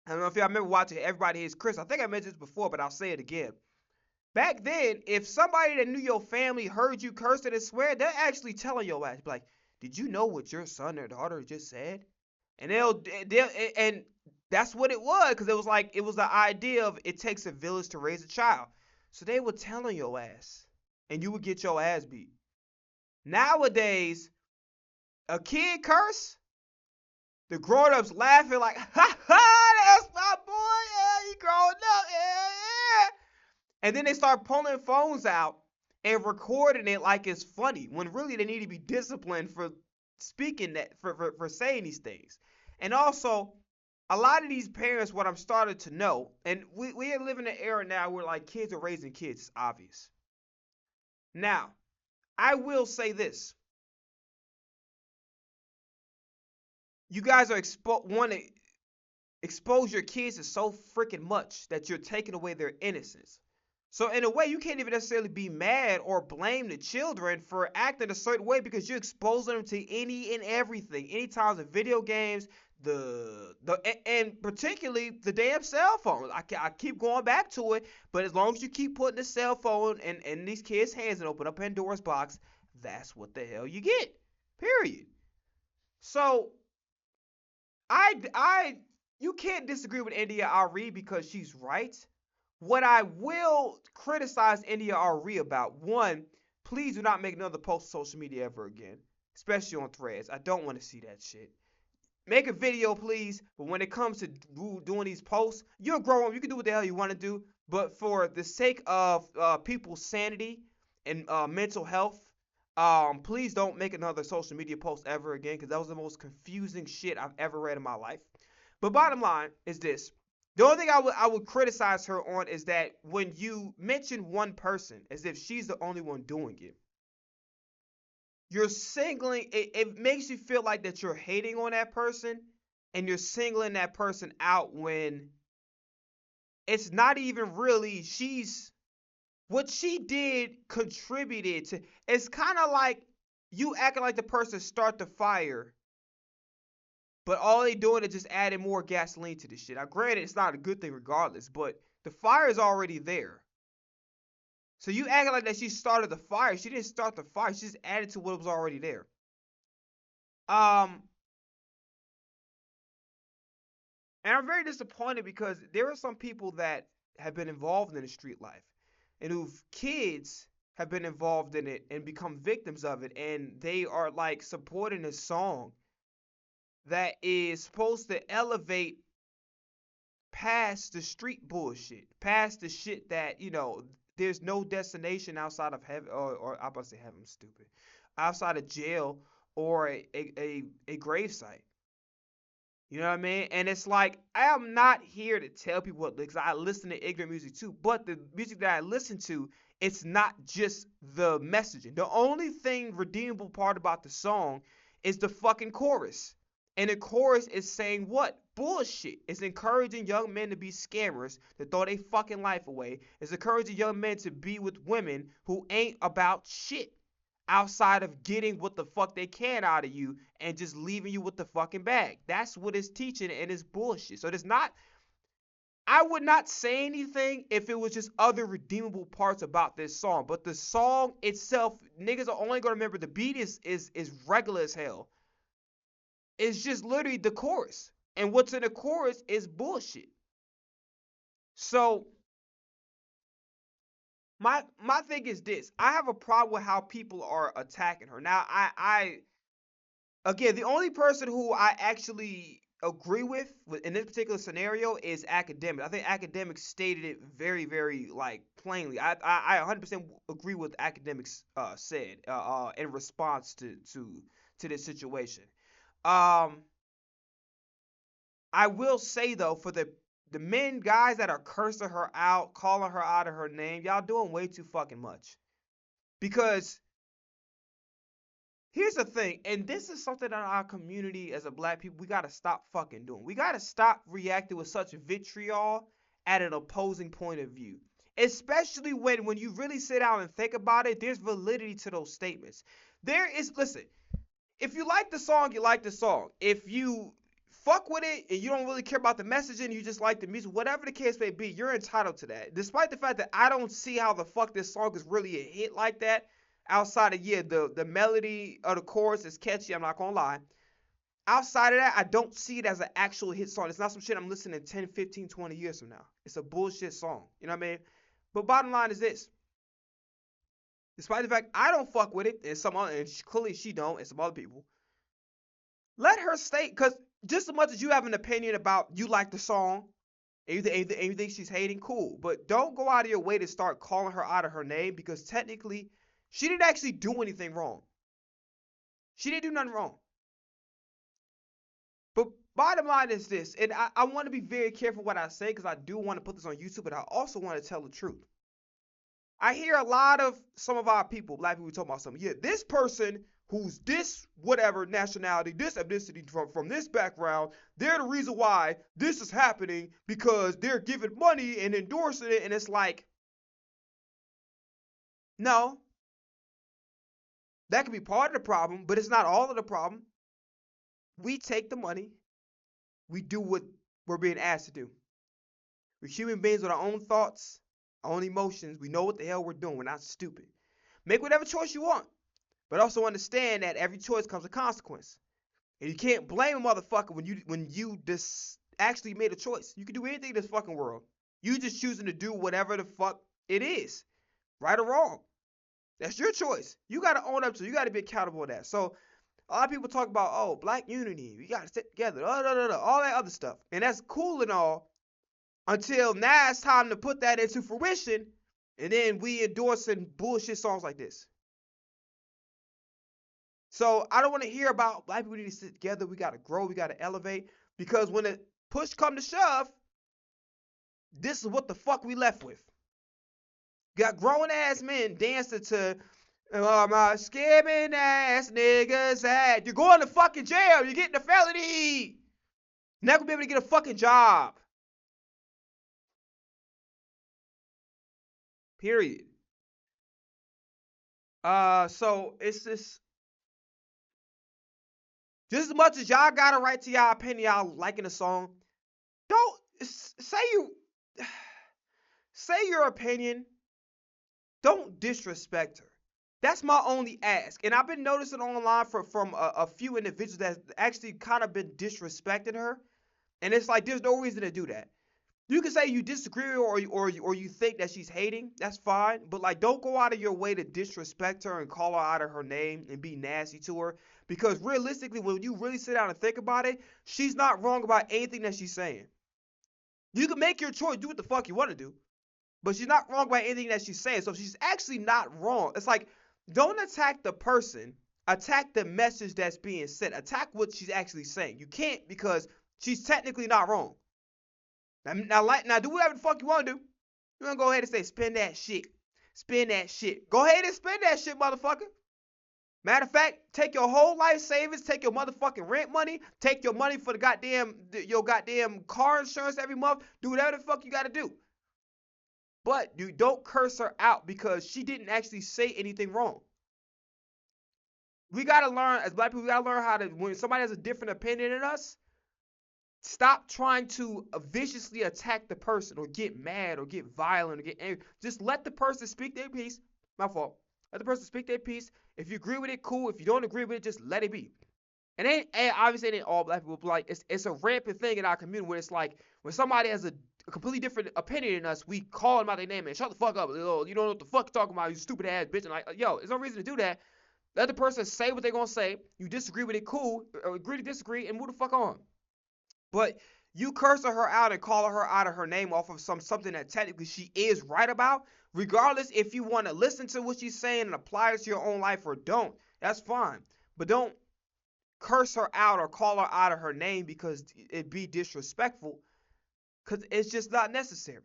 S1: I don't know if y'all remember watching Everybody Hates Chris. I think I mentioned this before, but I'll say it again. Back then, if somebody that knew your family heard you cursing and swear, they're actually telling your ass, like, did you know what your son or daughter just said? And and that's what it was, because it was the idea of it takes a village to raise a child. So they were telling your ass, and you would get your ass beat. Nowadays, a kid curse, the grown-ups laughing like, ha ha, that's my boy, yeah, he growing up, yeah, yeah. And then they start pulling phones out and recording it like it's funny, when really they need to be disciplined for speaking that, for saying these things. And also, a lot of these parents, what I'm starting to know, and we live in an era now where like kids are raising kids, it's obvious. Now, I will say this. You guys are want to expose your kids to so freaking much that you're taking away their innocence. So in a way, you can't even necessarily be mad or blame the children for acting a certain way, because you're exposing them to any and everything. Anytime the video games, and particularly the damn cell phone. I keep going back to it, but as long as you keep putting the cell phone in these kids' hands and open up Pandora's box, that's what the hell you get. Period. So you can't disagree with India.Arie because she's right. What I will criticize India.Arie about, one, please do not make another post on social media ever again, especially on Threads. I don't want to see that shit. Make a video, please, but when it comes to doing these posts, you're grown, you can do what the hell you want to do, but for the sake of people's sanity and mental health, please don't make another social media post ever again, because that was the most confusing shit I've ever read in my life. But bottom line is this. The only thing I would criticize her on is that when you mention one person as if she's the only one doing it, you're singling it makes you feel like that you're hating on that person, and you're singling that person out when it's not even really what she did contributed to. It's kind of like you acting like the person start the fire, but all they doing is just adding more gasoline to the shit. Now, granted, it's not a good thing regardless, but the fire is already there. So you acting like that she started the fire. She didn't start the fire. She just added to what was already there. Um, and I'm very disappointed because there are some people that have been involved in the street life and whose kids have been involved in it and become victims of it, and they are like supporting a song that is supposed to elevate past the street bullshit, past the shit that, there's no destination outside of heaven, or I'm about to say heaven, I'm stupid, outside of jail or a gravesite. You know what I mean? And it's like, I am not here to tell people what, because I listen to ignorant music too, but the music that I listen to, it's not just the messaging. The only thing redeemable part about the song is the fucking chorus. And the chorus is saying what? Bullshit. It's encouraging young men to be scammers, to throw their fucking life away. It's encouraging young men to be with women who ain't about shit outside of getting what the fuck they can out of you and just leaving you with the fucking bag. That's what it's teaching, and it's bullshit. So it's not. I would not say anything if it was just other redeemable parts about this song. But the song itself, niggas are only gonna remember the beat is regular as hell. It's just literally the chorus. And what's in the chorus is bullshit. So my thing is this. I have a problem with how people are attacking her. Now I again, the only person who I actually agree with in this particular scenario is Academic. I think Academic stated it very, very like plainly. I 100% agree with Academics said in response to this situation. Um, I will say though, for the men guys that are cursing her out, calling her out of her name, y'all doing way too fucking much. Because here's the thing, and this is something that our community as a black people, we gotta stop fucking doing. We gotta stop reacting with such vitriol at an opposing point of view. Especially when you really sit down and think about it, there's validity to those statements. Listen, if you like the song, you like the song. If you fuck with it and you don't really care about the messaging, you just like the music, whatever the case may be, you're entitled to that. Despite the fact that I don't see how the fuck this song is really a hit like that, outside of, yeah, the melody of the chorus is catchy, I'm not gonna lie. Outside of that, I don't see it as an actual hit song. It's not some shit I'm listening to 10, 15, 20 years from now. It's a bullshit song. You know what I mean? But bottom line is this. Despite the fact I don't fuck with it, and clearly she don't, and some other people, let her state, because just as much as you have an opinion about you like the song, and you think she's hating, cool. But don't go out of your way to start calling her out of her name, because technically, she didn't actually do anything wrong. She didn't do nothing wrong. But bottom line is this, and I want to be very careful what I say, because I do want to put this on YouTube, but I also want to tell the truth. I hear a lot of some of our people, black people, talking about something. Yeah, this person who's this whatever nationality, this ethnicity, from this background, they're the reason why this is happening, because they're giving money and endorsing it. And it's like, no, that could be part of the problem, but it's not all of the problem. We take the money, we do what we're being asked to do. We're human beings with our own thoughts, our own emotions. We know what the hell we're doing. We're not stupid. Make whatever choice you want, but also understand that every choice comes with consequence. And you can't blame a motherfucker when you just actually made a choice. You can do anything in this fucking world. You just choosing to do whatever the fuck it is, right or wrong. That's your choice. You gotta own up to it. You gotta be accountable to that. So a lot of people talk about, oh, black unity, we gotta stick together, all that other stuff. And that's cool and all until now it's time to put that into fruition, and then we endorsing bullshit songs like this. So I don't want to hear about black people need to sit together, we gotta grow, we gotta elevate, because when the push come to shove, this is what the fuck we left with. Got grown ass men dancing to my scamming ass niggas at. You're going to fucking jail. You're getting a felony. Never gonna be able to get a fucking job. Period. So it's just as much as y'all got a right to y'all opinion, y'all liking the song. Don't say you say your opinion. Don't disrespect her. That's my only ask. And I've been noticing online from a few individuals that actually kind of been disrespecting her. And it's like there's no reason to do that. You can say you disagree or you think that she's hating. That's fine. But like, don't go out of your way to disrespect her and call her out of her name and be nasty to her. Because realistically, when you really sit down and think about it, she's not wrong about anything that she's saying. You can make your choice, do what the fuck you want to do. But she's not wrong about anything that she's saying. So she's actually not wrong. It's like, don't attack the person, attack the message that's being sent, attack what she's actually saying. You can't, because she's technically not wrong. Now do whatever the fuck you want to do. You want to go ahead and say, spend that shit. Spend that shit. Go ahead and spend that shit, motherfucker. Matter of fact, take your whole life savings, take your motherfucking rent money, take your money for your goddamn car insurance every month. Do whatever the fuck you got to do. But you don't curse her out because she didn't actually say anything wrong. We gotta learn, as black people, we gotta learn how to, when somebody has a different opinion than us, stop trying to viciously attack the person or get mad or get violent or get angry. Just let the person speak their piece. My fault. Let the person speak their piece. If you agree with it, cool. If you don't agree with it, just let it be. And obviously it ain't all black people, but like it's a rampant thing in our community where it's like when somebody has a completely different opinion than us, we call them out their name and shut the fuck up. You don't know what the fuck you're talking about, you stupid ass bitch. And like, yo, there's no reason to do that. Let the person say what they're gonna say. You disagree with it, cool. Agree to disagree and move the fuck on. But you cursing her out and calling her out of her name off of something that technically she is right about, regardless if you want to listen to what she's saying and apply it to your own life or don't, that's fine. But don't curse her out or call her out of her name because it'd be disrespectful, because it's just not necessary.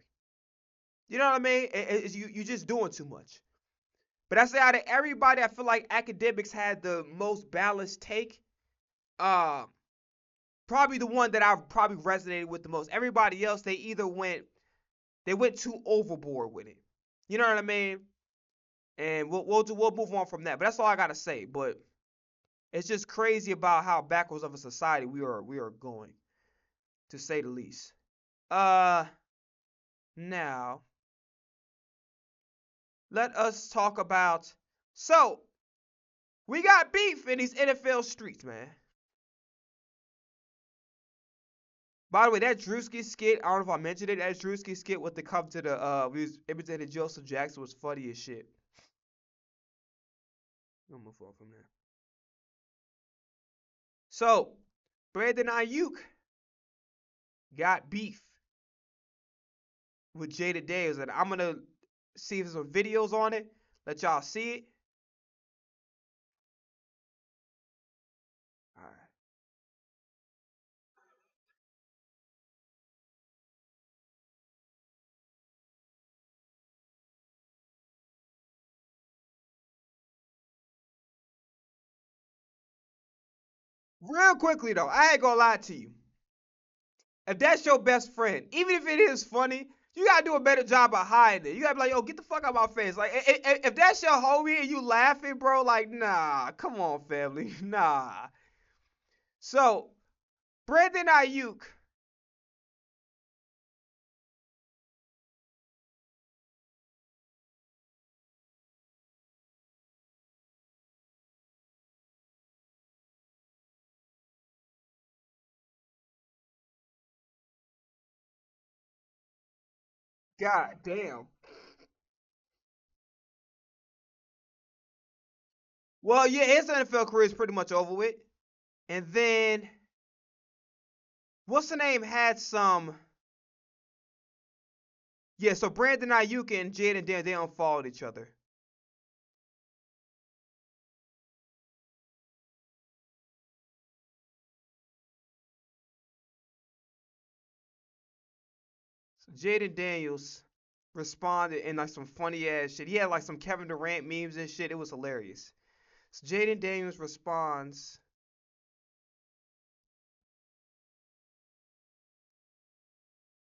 S1: You know what I mean? You're just doing too much. But I say out of everybody, I feel like academics had the most balanced take. Uh, Probably the one that I've probably resonated with the most. Everybody else, they went too overboard with it. You know what I mean? And we'll move on from that. But that's all I gotta say. But it's just crazy about how backwards of a society we are going, to say the least. Uh, Now let us talk about. So we got beef in these NFL streets, man. By the way, that Drewski skit, I don't know if I mentioned it. That Drewski skit with the come to the we was imitating Joseph Jackson was funny as shit. I'm gonna fall from there. So Brandon Ayuk got beef with Jada Daniels, and I'm gonna see if there's some videos on it. Let y'all see it. All right. Real quickly though, I ain't gonna lie to you. If that's your best friend, even if it is funny, you gotta do a better job of hiding it. You gotta be like, yo, get the fuck out of my face. Like, if that's your homie and you laughing, bro, like, nah, come on, family, nah. So, Brandon Ayuk, god damn. Well, yeah, his NFL career is pretty much over with. And then, what's the name? Had some. Yeah, so Brandon Ayuk and Jaden Daniels, they unfollowed each other. So Jaden Daniels responded in like some funny ass shit. He had like some Kevin Durant memes and shit. It was hilarious. So Jaden Daniels responds,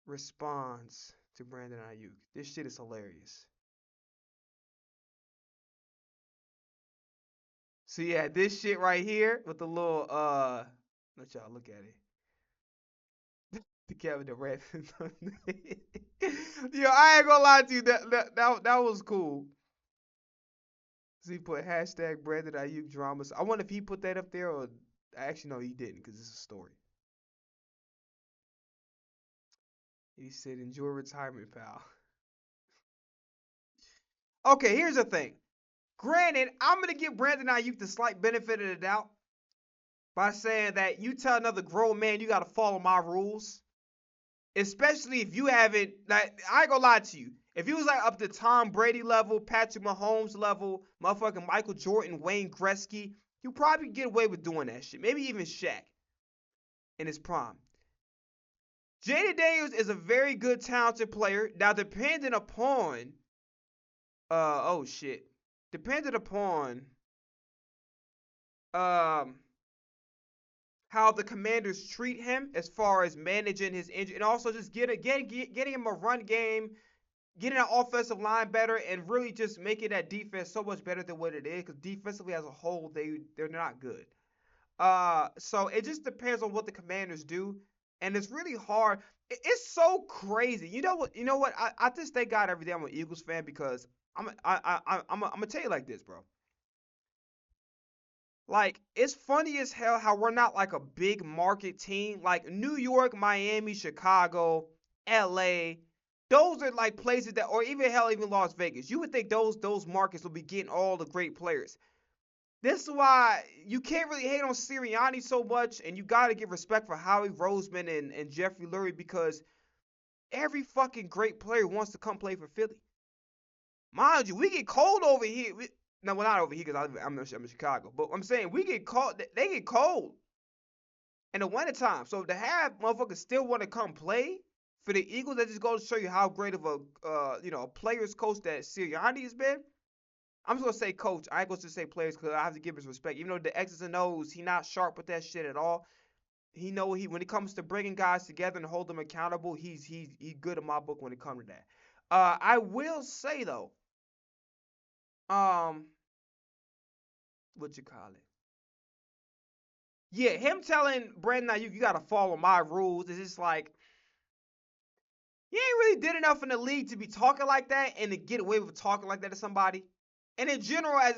S1: responds to Brandon Ayuk. This shit is hilarious. So yeah, this shit right here with the little let y'all look at it. The Kevin Durant. Yo, I ain't gonna lie to you. That was cool. So he put hashtag Brandon Ayuk dramas. I wonder if he put that up there or actually no, he didn't because it's a story. He said, "Enjoy retirement, pal." Okay, here's the thing. Granted, I'm gonna give Brandon Ayuk the slight benefit of the doubt by saying that you tell another grown man you gotta follow my rules, especially if you haven't. Like, I ain't gonna lie to you. If you was like up to Tom Brady level, Patrick Mahomes level, motherfucking Michael Jordan, Wayne Gretzky, you probably get away with doing that shit. Maybe even Shaq in his prime. Jaden Daniels is a very good, talented player. Now, depending upon, oh shit, depending upon, um, how the Commanders treat him as far as managing his injury, and also just getting him a run game, getting an offensive line better, and really just making that defense so much better than what it is. Because defensively as a whole, they're not good. So it just depends on what the Commanders do, and it's really hard. It's so crazy. You know what? You know what? I just thank God every day I'm an Eagles fan because I'm gonna tell you like this, bro. Like, it's funny as hell how we're not like a big market team. Like New York, Miami, Chicago, LA. Those are like places that, or even hell, even Las Vegas. You would think those markets will be getting all the great players. This is why you can't really hate on Sirianni so much, and you got to give respect for Howie Roseman and Jeffrey Lurie because every fucking great player wants to come play for Philly. Mind you, we get cold over here. No, well, not over here because I'm in Chicago, but I'm saying we get cold. They get cold in the wintertime. So to have motherfuckers still want to come play for the Eagles, that just goes to show you how great of a a players coach that Sirianni has been. I'm just gonna say coach. I ain't gonna just say players because I have to give his respect. Even though the X's and O's, he not sharp with that shit at all. He know he when it comes to bringing guys together and hold them accountable, he's good in my book when it comes to that. I will say though, um, what you call it? Yeah, him telling Brandon, now you gotta follow my rules. Is just like you ain't really did enough in the league to be talking like that and to get away with talking like that to somebody. And in general, as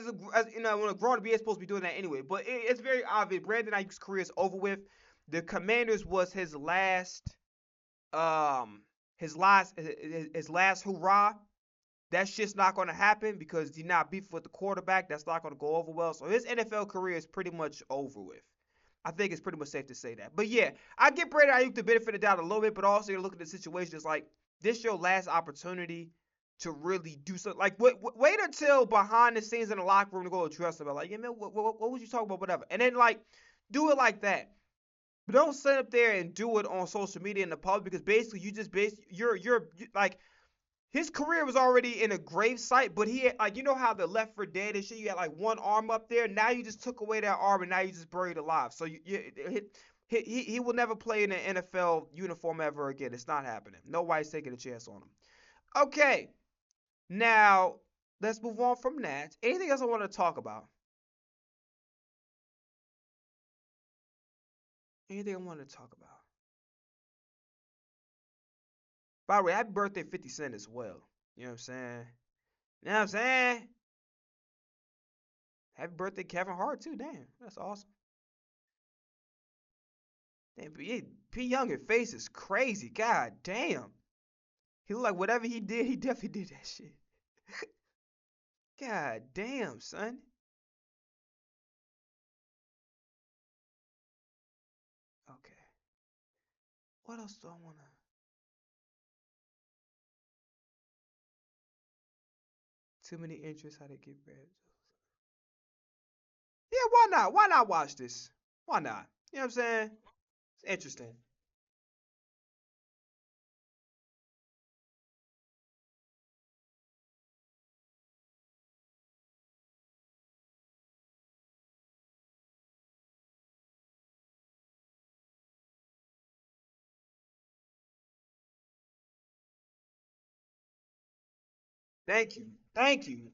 S1: you know, when a grown up, you're supposed to be doing that anyway. But it's very obvious. Brandon Ayuk's career is over with. The Commanders was um, his last hurrah. That shit's not going to happen because he's not beefing with the quarterback. That's not going to go over well. So his NFL career is pretty much over with. I think it's pretty much safe to say that. But yeah, I give Brandon Ayuk the benefit of the doubt a little bit, but also you look at the situation. It's like this your last opportunity to really do something. Like wait until behind the scenes in the locker room to go address about like, yeah man, what was you talking about, whatever, and then like do it like that. But don't sit up there and do it on social media in the public because basically you just you're like his career was already in a grave site, but he had, like, you know how the Left for Dead and shit, you had like one arm up there. Now you just took away that arm and now you just buried alive. So he will never play in an NFL uniform ever again. It's not happening. Nobody's taking a chance on him. Okay, now let's move on from that. Anything else I want to talk about? Anything I want to talk about? By the way, happy birthday 50 Cent as well. You know what I'm saying? You know what I'm saying? Happy birthday Kevin Hart too. Damn, that's awesome. Damn, P. Younger face is crazy. God damn. He look like whatever he did, he definitely did that shit. God damn, son. Okay. What else do I wanna? Too many interests. How to get rid? Yeah, why not? Why not watch this? Why not? You know what I'm saying? It's interesting. Thank you. Thank you.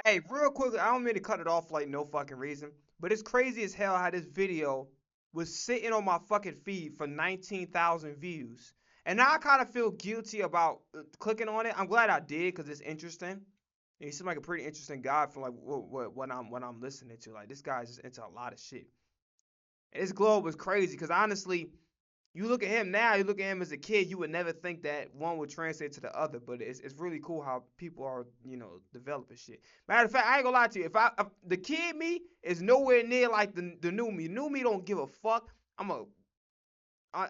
S1: Hey, real quick, I don't mean to cut it off like no fucking reason, but it's crazy as hell how this video was sitting on my fucking feed for 19,000 views. And now I kind of feel guilty about clicking on it. I'm glad I did because it's interesting. And he seems like a pretty interesting guy from like what I'm listening to. Like this guy's just into a lot of shit. And this globe is crazy because honestly, you look at him now, you look at him as a kid, you would never think that one would translate to the other. But it's really cool how people are, developing shit. Matter of fact, I ain't gonna lie to you. If the kid me is nowhere near like the new me. New me don't give a fuck. I'm a I,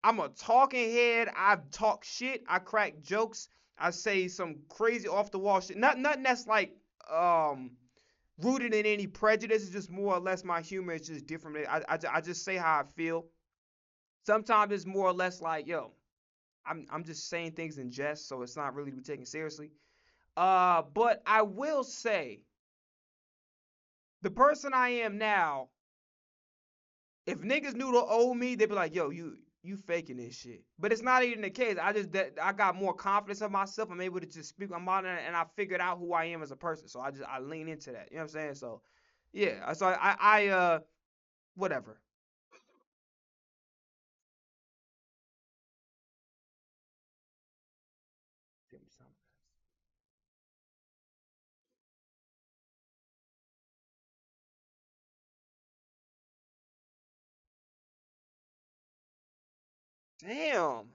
S1: I'm a talking head. I talk shit. I crack jokes. I say some crazy off the wall shit. Nothing that's like um rooted in any prejudice. It's just more or less my humor is just different. I just say how I feel. Sometimes it's more or less like, yo, I'm just saying things in jest, so it's not really to be taken seriously. But I will say, the person I am now, if niggas knew the old me, they'd be like, yo, you faking this shit. But it's not even the case. I got more confidence in myself. I'm able to just speak my mind and I figured out who I am as a person. So I lean into that. You know what I'm saying? So yeah. So I whatever. Damn.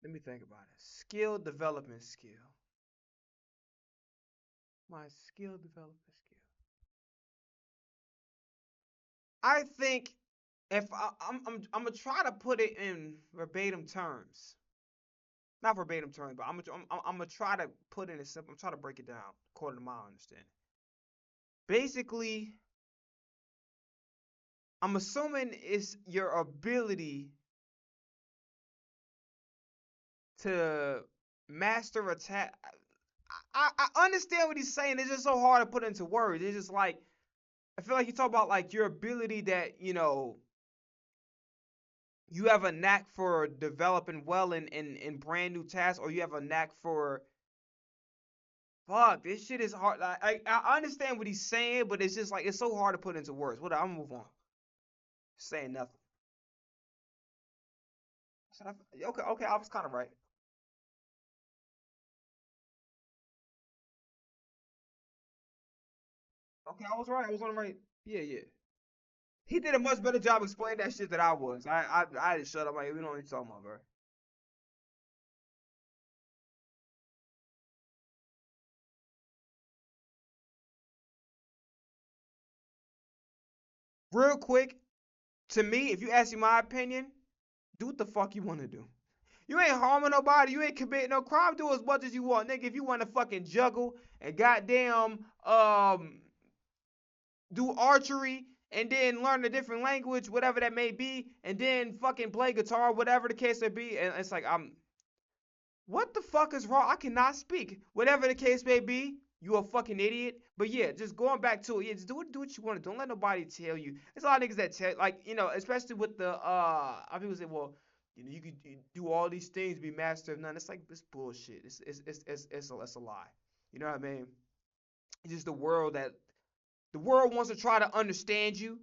S1: Let me think about it. Skill development skill. My skill development skill. I think if I'm gonna try to put it in verbatim terms, not verbatim terms, but I'm gonna try to put it in simple. I'm trying to break it down according to my understanding. Basically, I'm assuming it's your ability to master attack. I understand what he's saying. It's just so hard to put into words. It's just like I feel like you talk about like your ability that you have a knack for developing well in brand new tasks, or you have a knack for fuck. This shit is hard. Like, I understand what he's saying, but it's just like it's so hard to put into words. What? I'm gonna move on. Saying nothing. Okay, okay, I was kind of right. Okay, I was right. I was on the right. Yeah, yeah. He did a much better job explaining that shit than I was. I just shut up. Like we don't need to talk about, bro. Real quick, to me, if you ask me my opinion, do what the fuck you want to do. You ain't harming nobody. You ain't committing no crime. Do as much as you want, nigga. If you want to fucking juggle and goddamn do archery and then learn a different language, whatever that may be, and then fucking play guitar, whatever the case may be, and it's like what the fuck is wrong? I cannot speak. Whatever the case may be, you a fucking idiot. But yeah, just going back to it, yeah, just do what you want to. Don't let nobody tell you. There's a lot of niggas that tell, like, especially with the people say, well, you could do all these things, be master of none. It's like this bullshit. It's a lie. You know what I mean? It's just the world wants to try to understand you,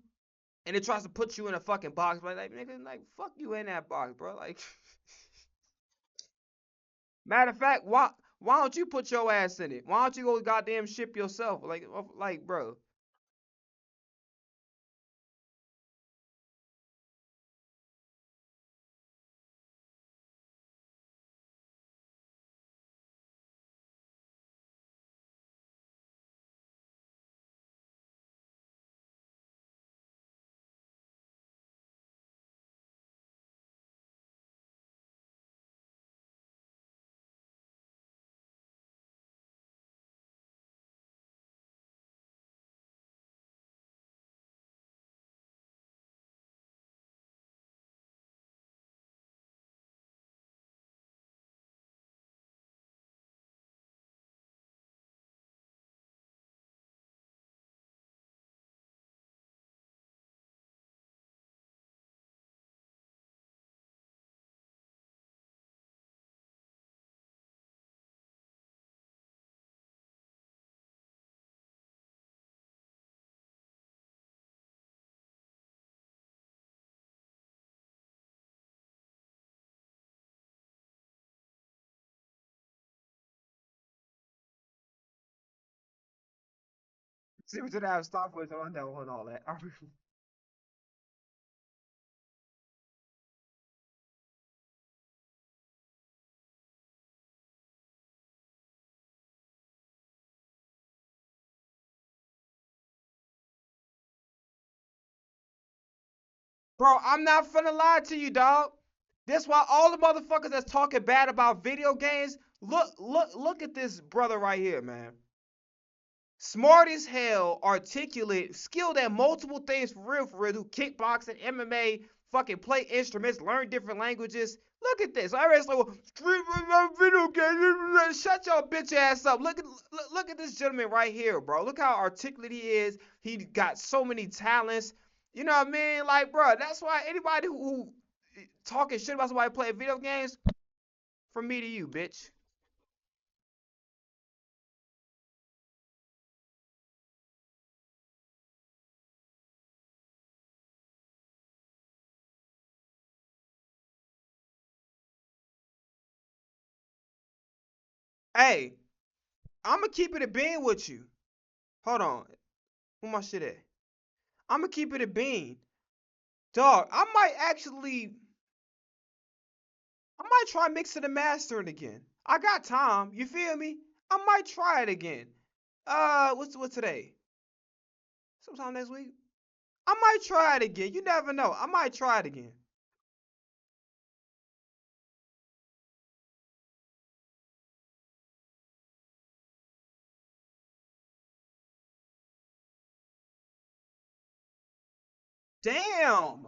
S1: and it tries to put you in a fucking box. But like, nigga, like, fuck you in that box, bro. Like, matter of fact, why don't you put your ass in it? Why don't you go goddamn ship yourself? Like, bro. See what you have stop with on that one, all that. Bro, I'm not finna lie to you, dog. That's why all the motherfuckers that's talking bad about video games, look at this brother right here, man. Smart as hell, articulate, skilled at multiple things for real, do kickboxing, MMA, fucking play instruments, learn different languages. Look at this. Everybody's like, well, street video games. Shut your bitch ass up. Look at this gentleman right here, bro. Look how articulate he is. He got so many talents. You know what I mean? Like, bro, that's why anybody who talking shit about somebody playing video games, from me to you, bitch. Hey, I'ma keep it a bean with you. Hold on. Where my shit at? I'ma keep it a bean. Dog, I might try mixing and mastering again. I got time, you feel me? I might try it again. What's today? Sometime next week. I might try it again. You never know. I might try it again. Damn.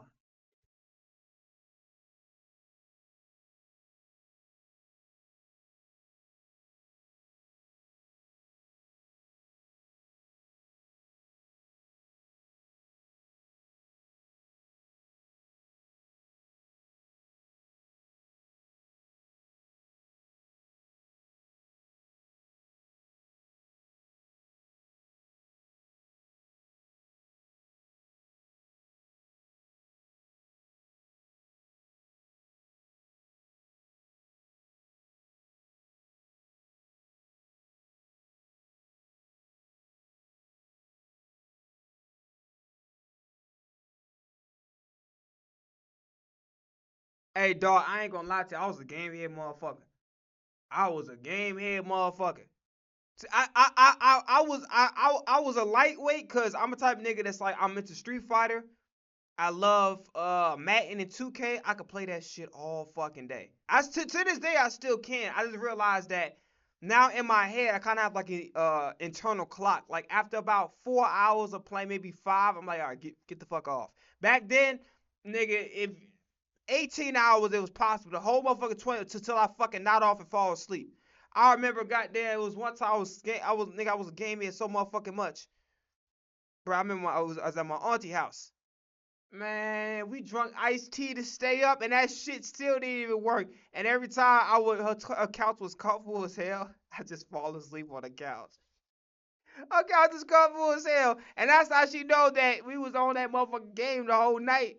S1: Hey, dog, I ain't gonna lie to you. I was a game head motherfucker. I was a game head motherfucker. I was a lightweight because I'm a type of nigga that's like I'm into Street Fighter. I love Madden and 2K. I could play that shit all fucking day. To this day I still can. I just realized that now in my head I kind of have like a internal clock. Like after about 4 hours of play, maybe five, I'm like, all right, get the fuck off. Back then, nigga, if 18 hours it was possible, the whole motherfucking 20 till I fucking nod off and fall asleep. I remember, goddamn, it was one time I was gaming so motherfucking much, bro. I remember I was at my auntie house. Man, we drunk iced tea to stay up, and that shit still didn't even work. And every time her couch was comfortable as hell, I just fall asleep on the couch. Her couch is comfortable as hell, and that's how she know that we was on that motherfucking game the whole night.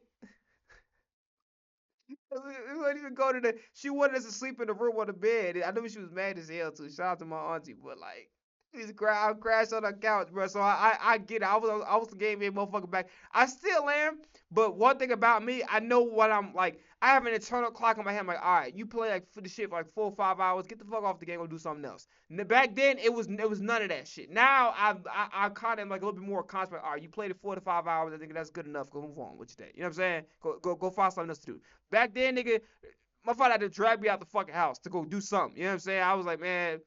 S1: We wouldn't even go to the. She wanted us to sleep in the room on the bed. I knew she was mad as hell too. Shout out to my auntie, but like, I crashed on the couch, bro. So I get it. I was the game head motherfucker back. I still am, but one thing about me, I know what I'm like. I have an internal clock in my head. I'm like, all right, you play like for the shit for like 4 or 5 hours. Get the fuck off the game. Go do something else. Back then, it was none of that shit. Now I kind of am like a little bit more conscious. Like, all right, you played it 4 to 5 hours. I think that's good enough. Go move on with your day. You know what I'm saying? Go find something else to do. Back then, nigga, my father had to drag me out the fucking house to go do something. You know what I'm saying? I was like, man,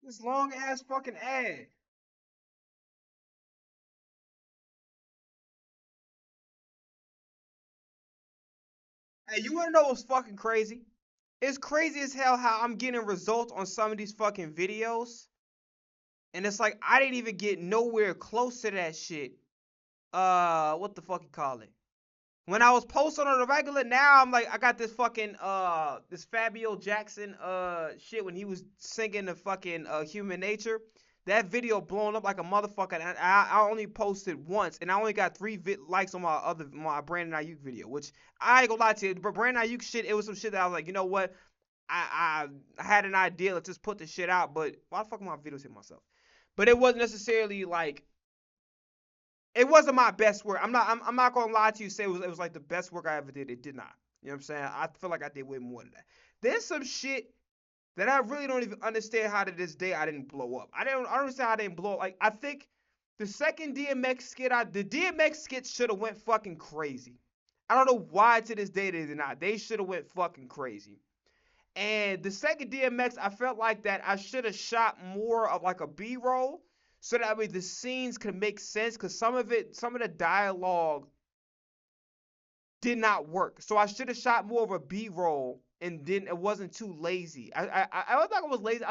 S1: This long ass fucking ad. Hey, you wanna know what's fucking crazy? It's crazy as hell how I'm getting results on some of these fucking videos, and it's like I didn't even get nowhere close to that shit. What the fuck you call it? When I was posting on the regular, now I'm like, I got this fucking this Fabio Jackson shit when he was singing the fucking Human Nature. That video blown up like a motherfucker. And I only posted once, and I only got likes on my Brandon Ayuk video, which I ain't gonna lie to you, but Brandon Ayuk shit, it was some shit that I was like, you know what? I had an idea, let's just put this shit out, but why the fuck am my videos hit myself? But it wasn't necessarily like it wasn't my best work. I'm not gonna lie to you. Say it was like the best work I ever did. It did not. You know what I'm saying? I feel like I did way more than that. There's some shit that I really don't even understand how to this day I didn't blow up. I don't understand how I didn't blow up. Like I think the second DMX skit, the DMX skit should have went fucking crazy. I don't know why to this day they did not. They should have went fucking crazy. And the second DMX, I felt like that I should have shot more of like a B-roll so that way the scenes could make sense because some of the dialogue did not work. So I should have shot more of a B-roll and then it wasn't too lazy. I don't think I was lazy.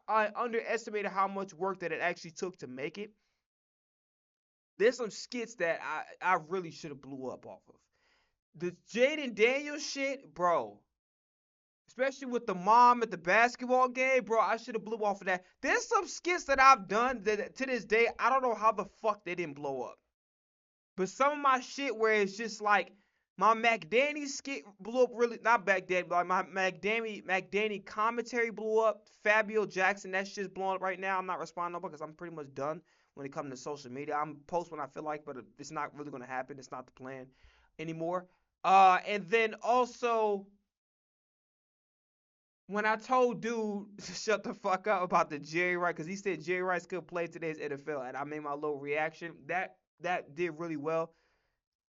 S1: I underestimated how much work that it actually took to make it. There's some skits that I really should have blew up off of. The Jaden Daniels shit, bro. Especially with the mom at the basketball game, bro. I should have blew off of that. There's some skits that I've done that to this day I don't know how the fuck they didn't blow up. But some of my shit where it's just like my McDanny skit blew up really not back then, but like my McDanny commentary blew up. Fabio Jackson, that shit's blowing up right now. I'm not responding because I'm pretty much done when it comes to social media. I'm post when I feel like, but it's not really gonna happen. It's not the plan anymore. And then also when I told dude to shut the fuck up about the Jerry Rice, because he said Jerry Rice could play today's NFL, and I made my little reaction. That did really well.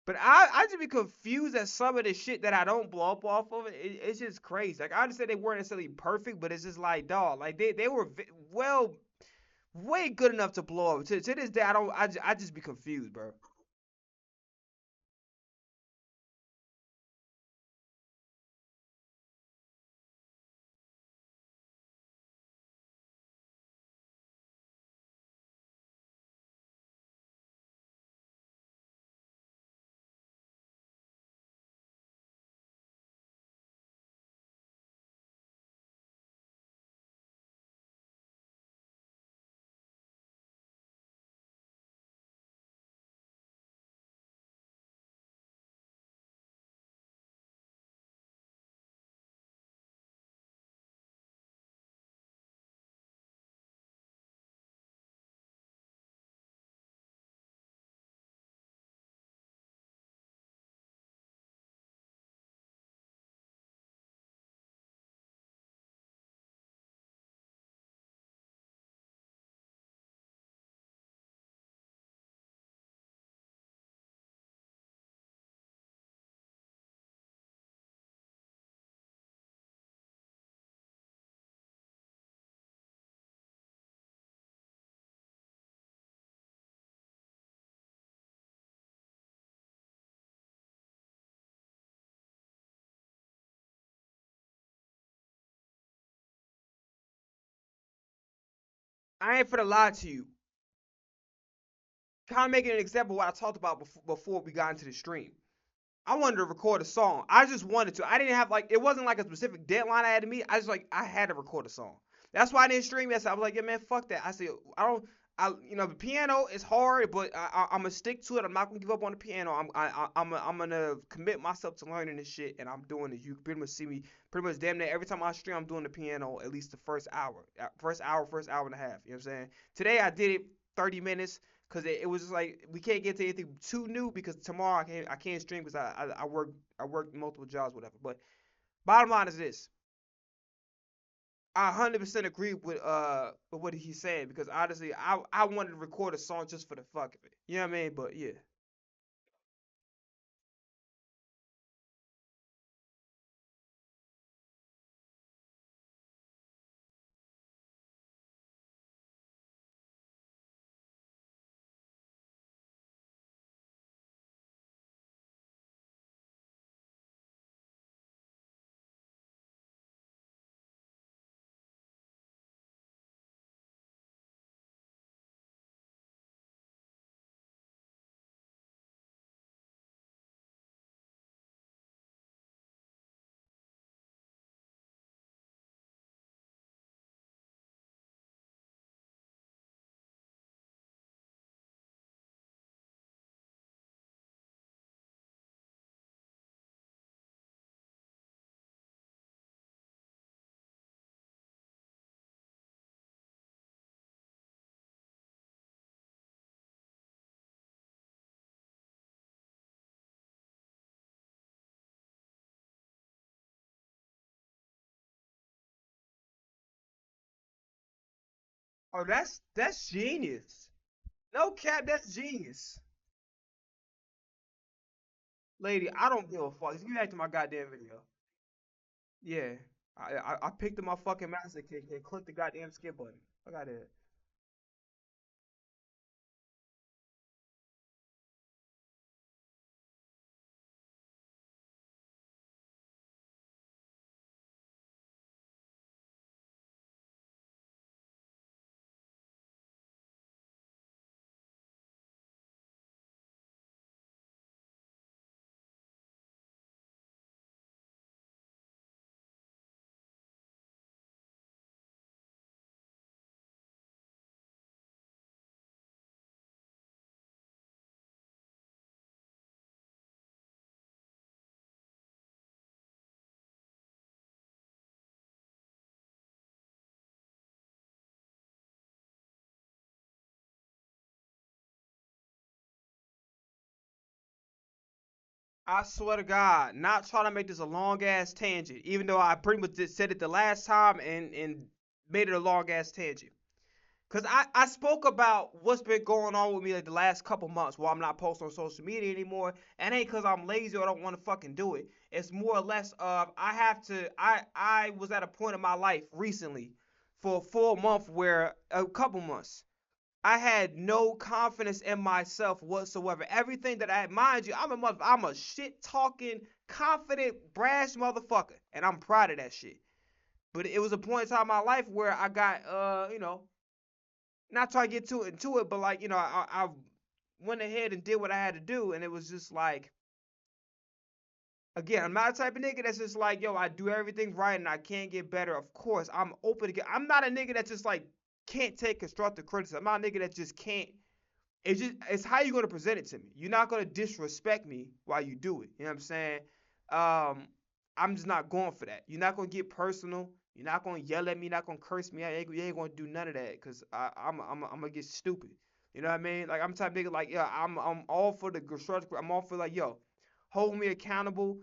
S1: But I just be confused at some of the shit that I don't blow up off of. It's just crazy. Like I understand they weren't necessarily perfect, but it's just like dog. Like they were well way good enough to blow up. To this day, I just be confused, bro. I ain't finna lie to you. Kind of making an example of what I talked about before we got into the stream. I wanted to record a song. I just wanted to. I didn't have like it wasn't like a specific deadline I had to meet. I just like I had to record a song. That's why I didn't stream yesterday. I was like, yeah, man, fuck that. I said I don't. The piano is hard, but I'm gonna stick to it. I'm not gonna give up on the piano. I'm gonna commit myself to learning this shit, and I'm doing it. You can pretty much see me pretty much damn near every time I stream. I'm doing the piano at least the first hour and a half. You know what I'm saying? Today I did it 30 minutes because it was just like we can't get to anything too new because tomorrow I can't stream because I work multiple jobs whatever. But bottom line is this: I 100% agree with what he's saying because honestly I wanted to record a song just for the fuck of it. You know what I mean? But yeah, Oh, that's genius. No cap, that's genius. Lady, I don't give a fuck. Just get back to my goddamn video. Yeah. I picked up my fucking master kick and clicked the goddamn skip button. I got it. I swear to God, not trying to make this a long ass tangent, even though I pretty much just said it the last time and made it a long ass tangent. Cause I spoke about what's been going on with me like the last couple months while I'm not posting on social media anymore. And it ain't cause I'm lazy or I don't want to fucking do it. It's more or less of I have to I was at a point in my life recently for a full month where a couple months I had no confidence in myself whatsoever. Everything that I mind you, I'm a shit talking, confident, brash motherfucker, and I'm proud of that shit. But it was a point in time in my life where I got not trying to get too into it, but like I went ahead and did what I had to do, and it was just like again, I'm not the type of nigga that's just like, yo, I do everything right and I can't get better. Of course, I'm open to get. I'm not a nigga that just like can't take constructive criticism. I'm not a nigga that just can't. It's how you gonna present it to me. You're not gonna disrespect me while you do it. You know what I'm saying? Um, I'm just not going for that. You're not gonna get personal. You're not gonna yell at me. You're not gonna curse me. You ain't gonna do none of that because I'm gonna get stupid. You know what I mean? Like I'm the type of nigga like yeah, I'm all for the constructive. I'm all for like yo, hold me accountable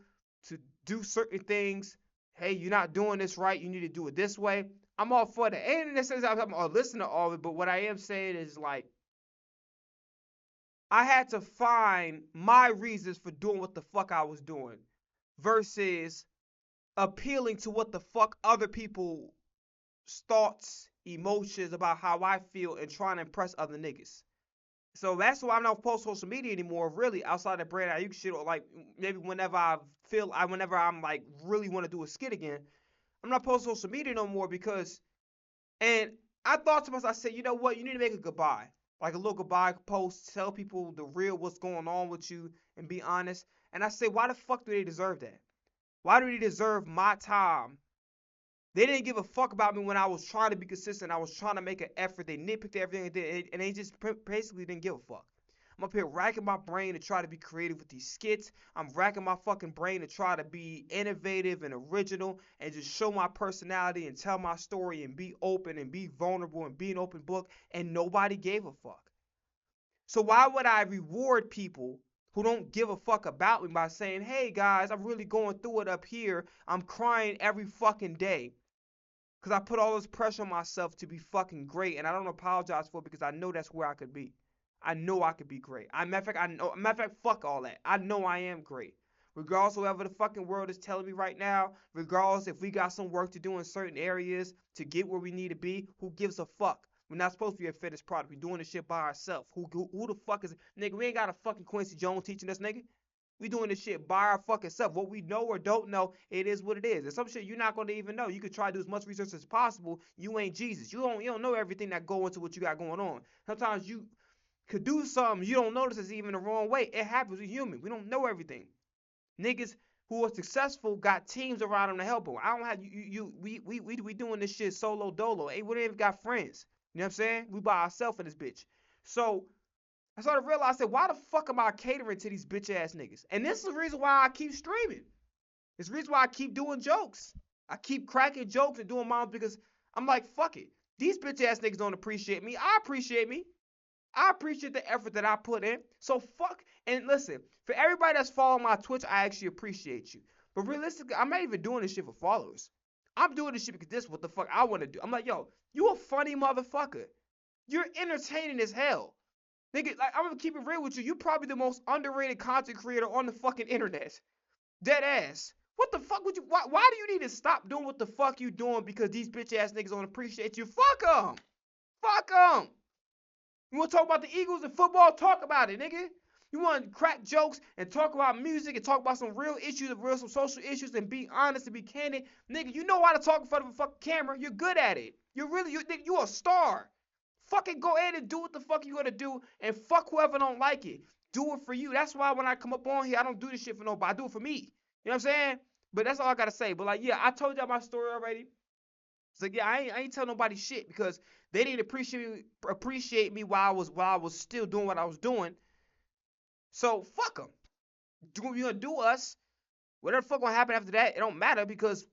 S1: to do certain things. Hey, you're not doing this right. You need to do it this way. I'm all for that. And in a sense, I'm a listener to all of it. But what I am saying is like I had to find my reasons for doing what the fuck I was doing versus appealing to what the fuck other people's thoughts, emotions about how I feel and trying to impress other niggas. So that's why I'm not post social media anymore, really, outside of Brand Ayuk shit, or like maybe whenever I'm like really want to do a skit again, I'm not posting social media no more because and I thought to myself, I said, you know what? You need to make a goodbye. Like a little goodbye post, tell people the real what's going on with you and be honest. And I said, why the fuck do they deserve that? Why do they deserve my time? They didn't give a fuck about me when I was trying to be consistent. I was trying to make an effort. They nitpicked everything and they just basically didn't give a fuck. I'm up here racking my brain to try to be creative with these skits. I'm racking my fucking brain to try to be innovative and original and just show my personality and tell my story and be open and be vulnerable and be an open book. And nobody gave a fuck. So why would I reward people who don't give a fuck about me by saying, hey guys, I'm really going through it up here. I'm crying every fucking day. Because I put all this pressure on myself to be fucking great, and I don't apologize for it because I know that's where I could be. I know I could be great. Matter of fact, fuck all that. I know I am great. Regardless of whatever the fucking world is telling me right now, regardless if we got some work to do in certain areas to get where we need to be, who gives a fuck? We're not supposed to be a finished product. We're doing this shit by ourselves. Who the fuck is it? Nigga, we ain't got a fucking Quincy Jones teaching us, nigga. We doing this shit by our fucking self. What we know or don't know, it is what it is. And some shit you're not gonna even know. You could try to do as much research as possible. You ain't Jesus. You don't know everything that go into what you got going on. Sometimes you could do something you don't notice is even the wrong way. It happens. We're human. We don't know everything. Niggas who are successful got teams around them to help them. I don't have we doing this shit solo dolo. Hey, we don't even got friends. You know what I'm saying? We by ourselves in this bitch. So I started to realize that why the fuck am I catering to these bitch ass niggas? And this is the reason why I keep streaming. It's the reason why I keep doing jokes. I keep cracking jokes and doing moms because I'm like, fuck it. These bitch ass niggas don't appreciate me. I appreciate me. I appreciate the effort that I put in. So fuck. And listen, for everybody that's following my Twitch, I actually appreciate you. But realistically, I'm not even doing this shit for followers. I'm doing this shit because this is what the fuck I want to do. I'm like, yo, you a funny motherfucker. You're entertaining as hell. Nigga, like, I'm gonna keep it real with you. You probably the most underrated content creator on the fucking internet. Dead ass. What the fuck would you? Why do you need to stop doing what the fuck you doing because these bitch ass niggas don't appreciate you? Fuck them. Fuck them. You want to talk about the Eagles and football? Talk about it, nigga. You want to crack jokes and talk about music and talk about some real issues, some social issues, and be honest and be candid, nigga. You know how to talk in front of a fucking camera. You're good at it. You a star. Fucking go ahead and do what the fuck you gonna do, and fuck whoever don't like it. Do it for you. That's why when I come up on here, I don't do this shit for nobody. I do it for me. You know what I'm saying? But that's all I gotta say. But like, yeah, I told y'all my story already. So yeah, I ain't tell nobody shit because they didn't appreciate me while I was still doing what I was doing. So fuck them. Do what you gonna do us? Whatever the fuck gonna happen after that, it don't matter because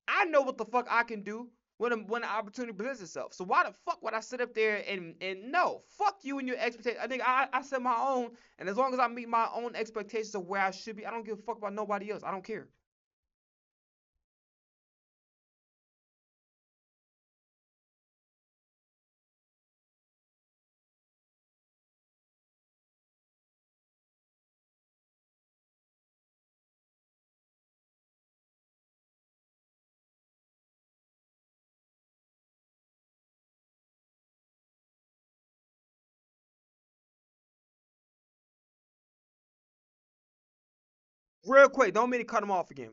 S1: I know what the fuck I can do when the opportunity presents itself. So why the fuck would I sit up there and no, fuck you and your expectations. I think I set my own, and as long as I meet my own expectations of where I should be, I don't give a fuck about nobody else. I don't care. Real quick, don't mean to cut them off again.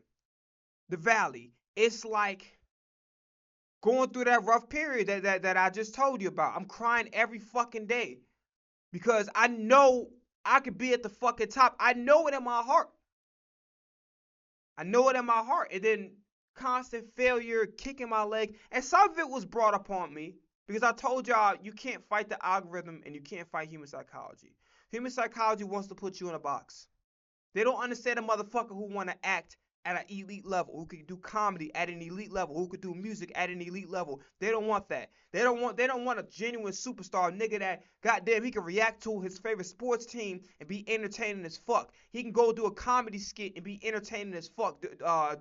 S1: The Valley, it's like going through that rough period that I just told you about. I'm crying every fucking day because I know I could be at the fucking top. I know it in my heart. I know it in my heart. And then constant failure, kicking my leg. And some of it was brought upon me because I told y'all you can't fight the algorithm and you can't fight human psychology. Human psychology wants to put you in a box. They don't understand a motherfucker who want to act at an elite level, who could do comedy at an elite level, who could do music at an elite level. They don't want that. They don't want a genuine superstar nigga that goddamn he can react to his favorite sports team and be entertaining as fuck. He can go do a comedy skit and be entertaining as fuck.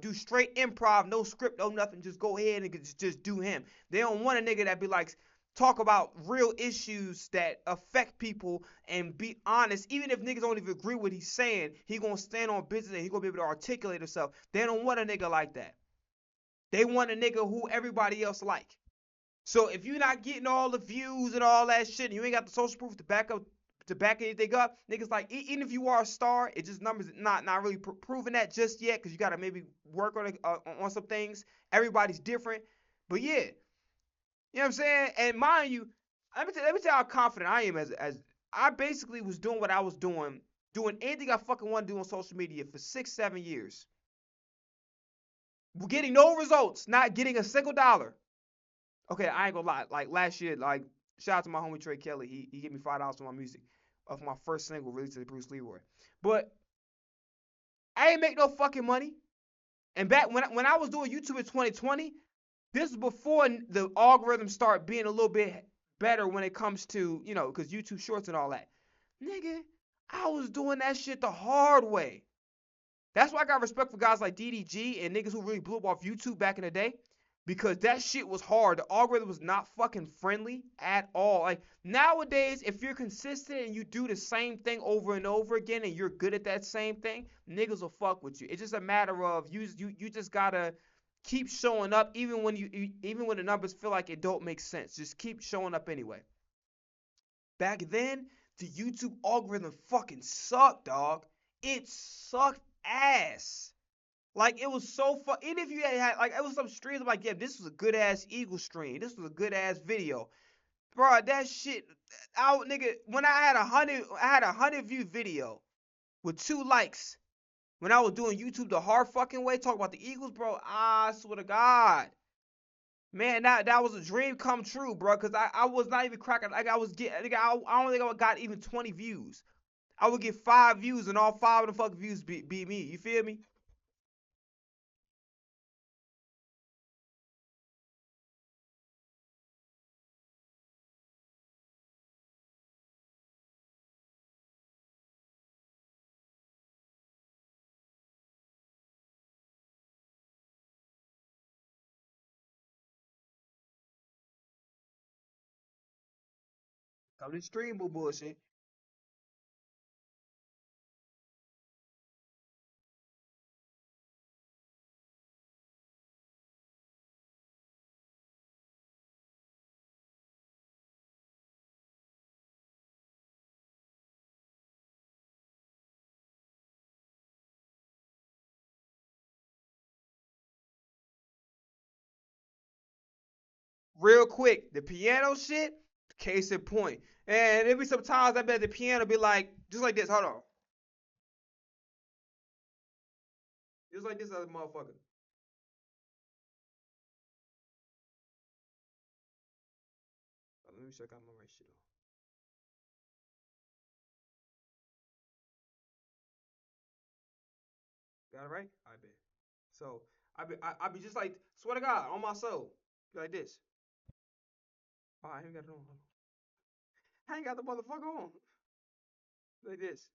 S1: Do straight improv, no script, no nothing. Just go ahead and just do him. They don't want a nigga that be like talk about real issues that affect people and be honest. Even if niggas don't even agree with what he's saying, he gonna stand on business and he gonna be able to articulate himself. They don't want a nigga like that. They want a nigga who everybody else like. So if you're not getting all the views and all that shit, and you ain't got the social proof to back anything up, niggas like even if you are a star, it just numbers not really proving that just yet because you gotta maybe work on some things. Everybody's different, but yeah, you know what I'm saying? And mind you, let me tell you how confident I am as I basically was doing what I was doing anything I fucking want to do on social media for 6, 7 years. Getting no results, not getting a single dollar. Okay, I ain't gonna lie. Like last year, like shout out to my homie Trey Kelly. He gave me $5 for my music of my first single released to Bruce Leroy. But I ain't make no fucking money. And back when I was doing YouTube in 2020, this is before the algorithm start being a little bit better when it comes to, because YouTube Shorts and all that. Nigga, I was doing that shit the hard way. That's why I got respect for guys like DDG and niggas who really blew up off YouTube back in the day. Because that shit was hard. The algorithm was not fucking friendly at all. Like nowadays, if you're consistent and you do the same thing over and over again and you're good at that same thing, niggas will fuck with you. It's just a matter of you just gotta keep showing up even when the numbers feel like it don't make sense. Just keep showing up anyway. Back then, the YouTube algorithm fucking sucked, dog. It sucked ass. Like it was so fun. Even if you had like it was some streams, I'm like, yeah, this was a good ass Eagle stream. This was a good ass video, bro. That shit, nigga. When I had a 100 view video with 2 likes. When I was doing YouTube the hard fucking way, talk about the Eagles, bro. I swear to God, man, that was a dream come true, bro. Cause I was not even cracking. Like I was getting, I don't think I got even 20 views. I would get 5 views, and all 5 of the fucking views be me. You feel me? Come to the stream, boo bullshit. Real quick, the piano shit, case in point. And there be some times I bet the piano be like, just like this. Hold on. Just like this other motherfucker. Let me check out my right shit. Got it right? I bet. So I be just like, swear to God, on my soul. Like this. Oh, I ain't got it on. I ain't got the motherfucker on. Like this.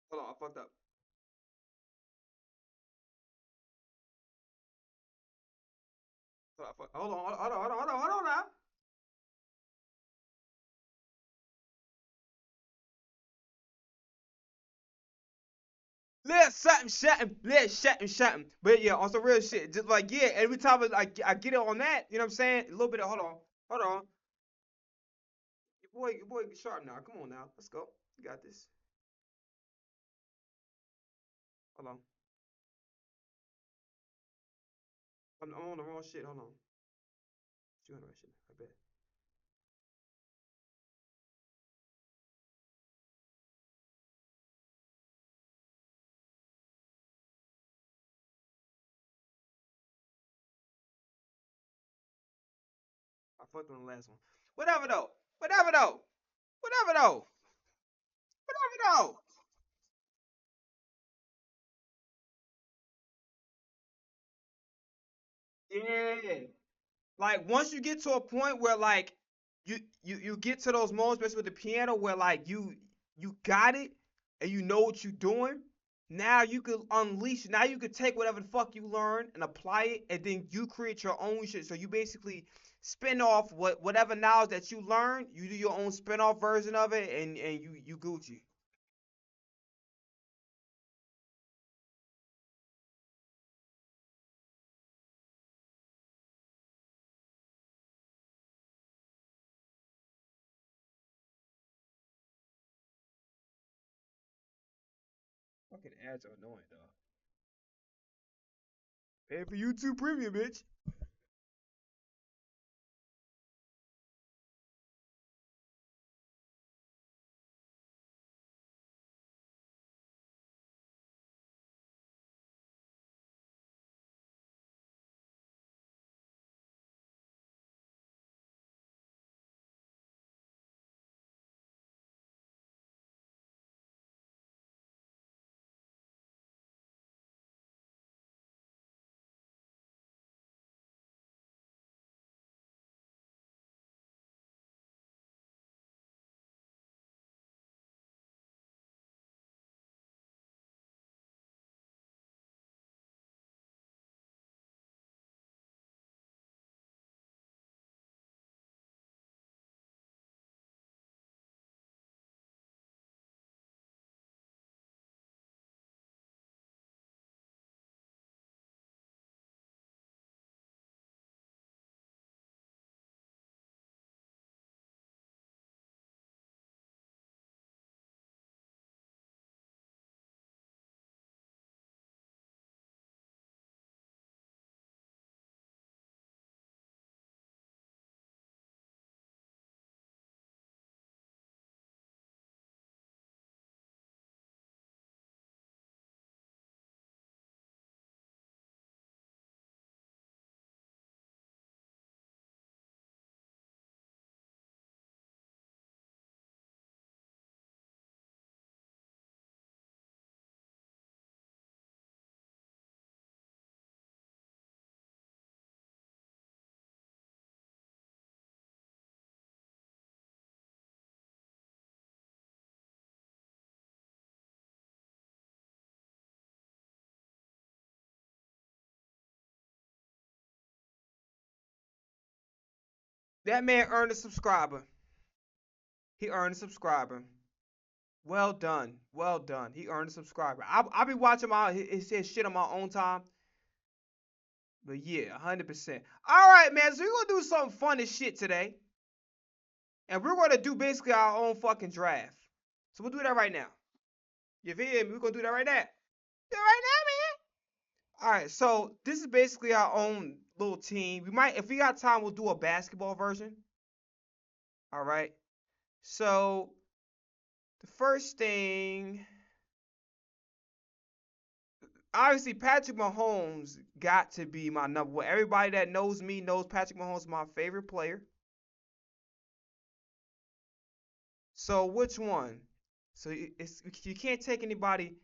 S1: Hold on, I fucked up. Hold on, hold on now. Let's something. But yeah, on some real shit. Just like, yeah, every time I get it on that, you know what I'm saying? A little bit of, hold on. Your boy, sharp now. Come on now. Let's go. You got this. Hold on. I'm on the wrong shit. Hold on. You on the right shit. I bet. I fucked on the last one. Whatever though. Whatever though. Whatever though. Whatever though. Yeah. Like once you get to a point where like you get to those moments, especially with the piano, where like you got it and you know what you're doing. Now you could unleash. Now you could take whatever the fuck you learn and apply it, and then you create your own shit. So you basically spin off whatever knowledge that you learn. You do your own spin off version of it, and you Gucci. Fucking ads are annoying, dog. Pay for YouTube Premium, bitch. That man earned a subscriber. He earned a subscriber. Well done. Well done. He earned a subscriber. I'll be watching his shit on my own time. But yeah, 100%. All right, man. So we're going to do something fun as shit today. And we're going to do basically our own fucking draft. So we'll do that right now. You feel me? We're going to do that right now. Do it right now, man. All right. So this is basically our own little team. We might, if we got time, we'll do a basketball version. All right. So the first thing, obviously, Patrick Mahomes got to be my number one. Everybody that knows me knows Patrick Mahomes is my favorite player. So which one? So you can't take anybody.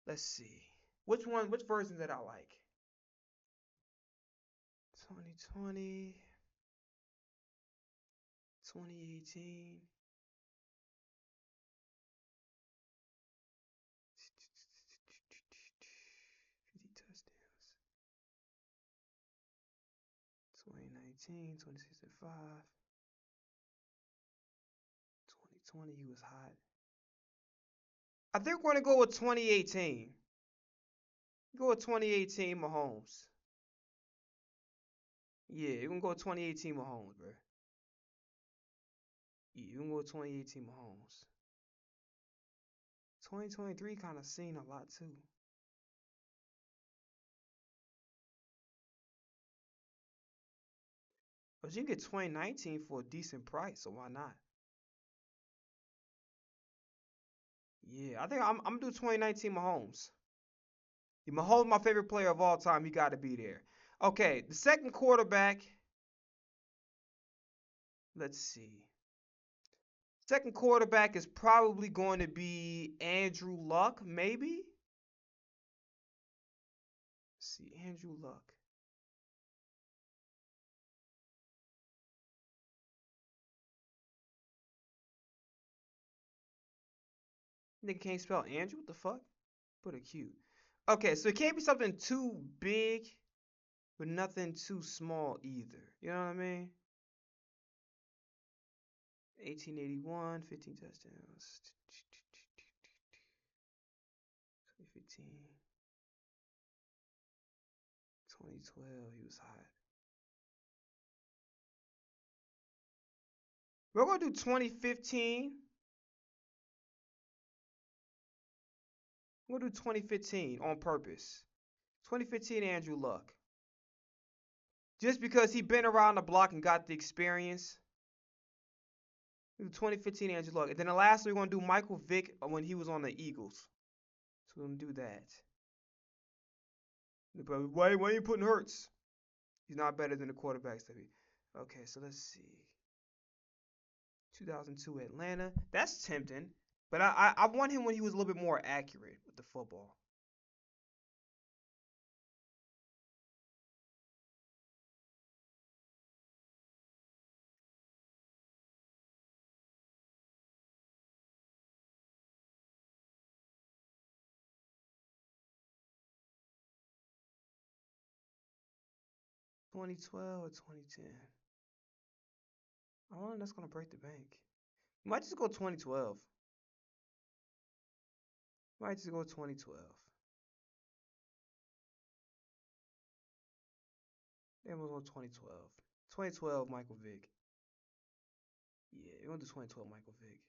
S1: Let's see. Which one? Which version that I like? 2020, 2018. 50 touchdowns. 2019, 2065. 2020, he was hot. I think we're going to go with 2018. Go with 2018 Mahomes. Yeah, you're going to go with 2018 Mahomes, bro. Yeah, you're going to go with 2018 Mahomes. 2023 kind of seen a lot, too. But you can get 2019 for a decent price, so why not? Yeah, I think I'm gonna do 2019 Mahomes. Yeah, Mahomes, my favorite player of all time. He got to be there. Okay, the second quarterback. Let's see. Second quarterback is probably going to be Andrew Luck, maybe. Let's see, Andrew Luck. Nigga can't spell Andrew. What the fuck? Put a Q. Okay, so it can't be something too big, but nothing too small either. You know what I mean? 1881, 15 touchdowns. 2015, 2012, he was hot. We're going to do 2015. We're going to do 2015 on purpose. 2015 Andrew Luck. Just because he been around the block and got the experience. 2015 Andrew Luck. And then the last we're going to do Michael Vick when he was on the Eagles. So we're going to do that. But why are you putting Hurts? He's not better than the quarterbacks that we. Okay, so let's see. 2002 Atlanta. That's tempting. But I want him when he was a little bit more accurate with the football. (2012 or 2010? I don't know that's gonna break the bank. Might just go 2012. Might just go 2012. Then we'll go 2012. 2012 Michael Vick. Yeah, we're gonna do 2012 Michael Vick.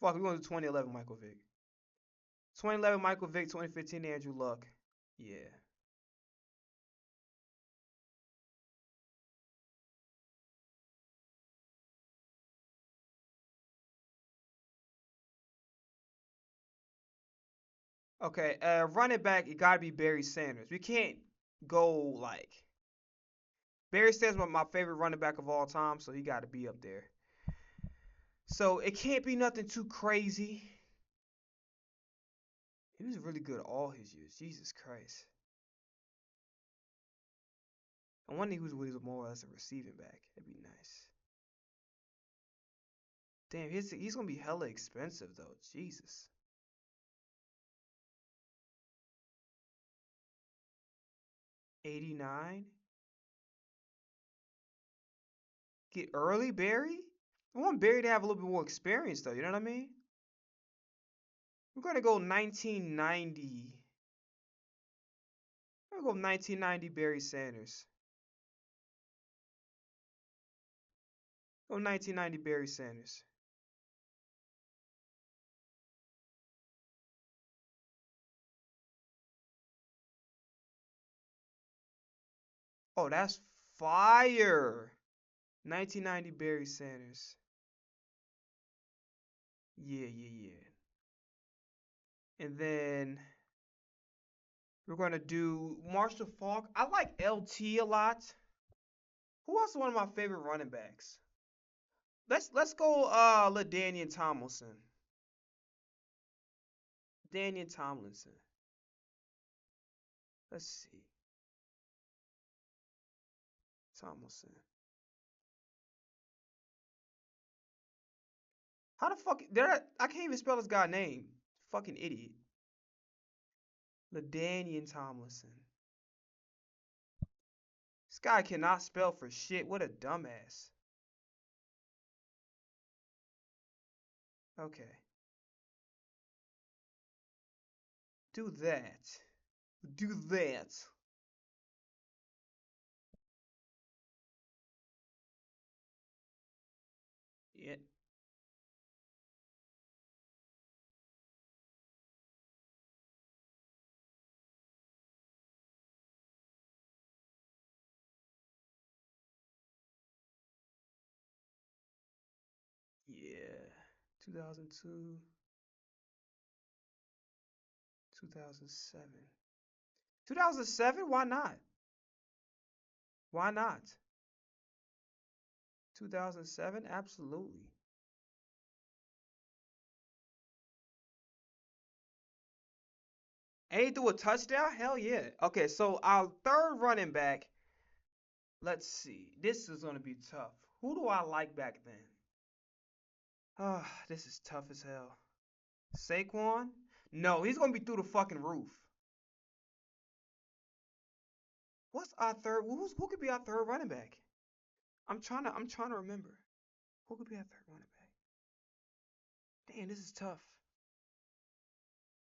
S1: Fuck, we're gonna do 2011 Michael Vick. 2011 Michael Vick, 2015 Andrew Luck. Yeah. Okay, running back, it gotta be Barry Sanders. We can't go like Barry Sanders is my favorite running back of all time, so he gotta be up there. So it can't be nothing too crazy. He was really good all his years. Jesus Christ. I wonder who's more or less a receiving back. That'd be nice. Damn, he's gonna be hella expensive though. Jesus. 89. Get early Barry? I want Barry to have a little bit more experience though, you know what I mean? We're gonna go 1990. I'm gonna go 1990 Barry Sanders. Go 1990 Barry Sanders. Oh, that's fire. 1990 Barry Sanders. Yeah, yeah, yeah. And then we're gonna do Marshall Faulk. I like LT a lot. Who else is one of my favorite running backs? Let's go LaDainian Tomlinson. Daniel Tomlinson. Let's see. Tomlinson. How the fuck I can't even spell this guy's name. Fucking idiot. LaDainian Tomlinson. This guy cannot spell for shit. What a dumbass. Okay. Do that. Do that. Yeah. Yeah. 2002. 2007. 2007? Why not? Why not? 2007? Absolutely. And he threw a touchdown? Hell yeah. Okay, so our third running back, let's see. This is going to be tough. Who do I like back then? Ah, this is tough as hell. Saquon? No, he's going to be through the fucking roof. What's our third? Who could be our third running back? I'm trying to remember. Who could be our third running back? Damn, this is tough.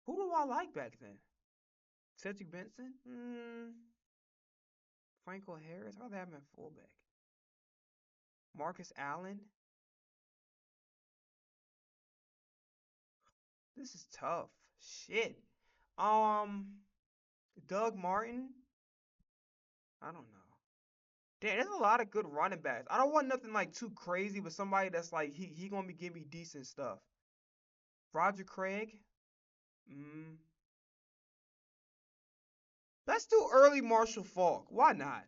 S1: Who do I like back then? Cedric Benson? Franco Harris? I'd rather have him at fullback. Marcus Allen? This is tough. Shit. Um, Doug Martin? I don't know. Damn, there's a lot of good running backs. I don't want nothing like too crazy, but somebody that's like he gonna be giving me decent stuff. Roger Craig? Mm. Let's do early Marshall Faulk. Why not?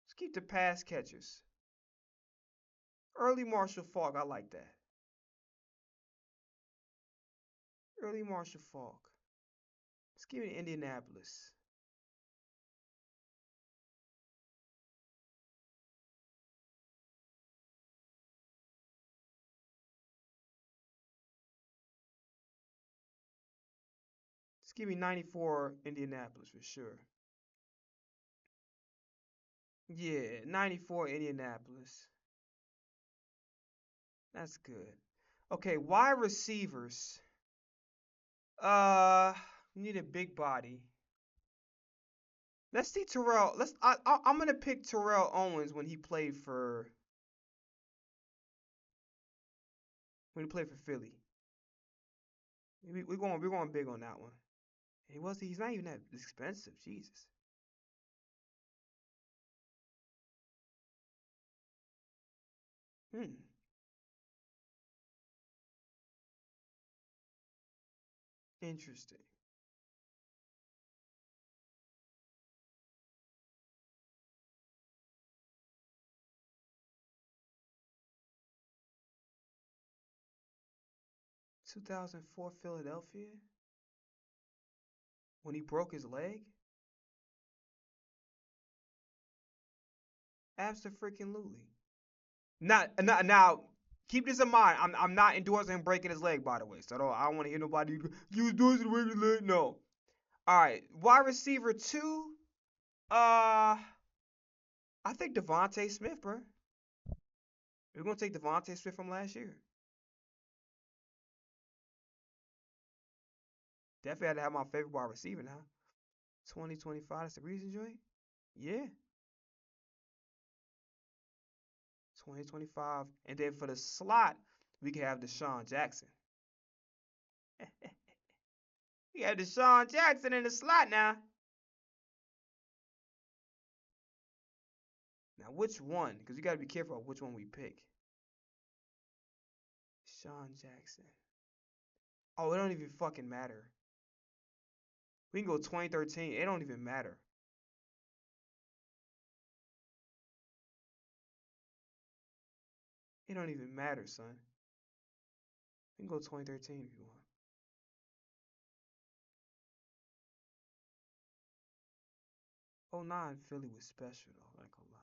S1: Let's keep the pass catchers. Early Marshall Faulk, I like that. Early Marshall Faulk. Let's give it Indianapolis. Let's give me 94 Indianapolis for sure. Yeah, 94 Indianapolis. That's good. Okay, wide receivers. We need a big body. Let's see Terrell. I'm gonna pick Terrell Owens when he played for Philly. We're going big on that one. He's not even that expensive. Jesus. Hmm. Interesting. 2004 Philadelphia when he broke his leg. Absolutely. Not now. Keep this in mind. I'm not endorsing him breaking his leg, by the way. So I don't want to hear nobody. You endorsing him breaking his leg? No. All right. Wide receiver two. I think Devontae Smith, bro. We're gonna take Devontae Smith from last year. Definitely had to have my favorite wide receiver now. 2025. That's the reason, Joy. Yeah. 2025. And then for the slot, we can have Deshaun Jackson. We have Deshaun Jackson in the slot now. Now, which one? Because you got to be careful of which one we pick. Deshaun Jackson. Oh, it don't even fucking matter. We can go 2013. It don't even matter. It don't even matter, son. We can go 2013 if you want. Oh, 09 Philly was special though. Not gonna lie.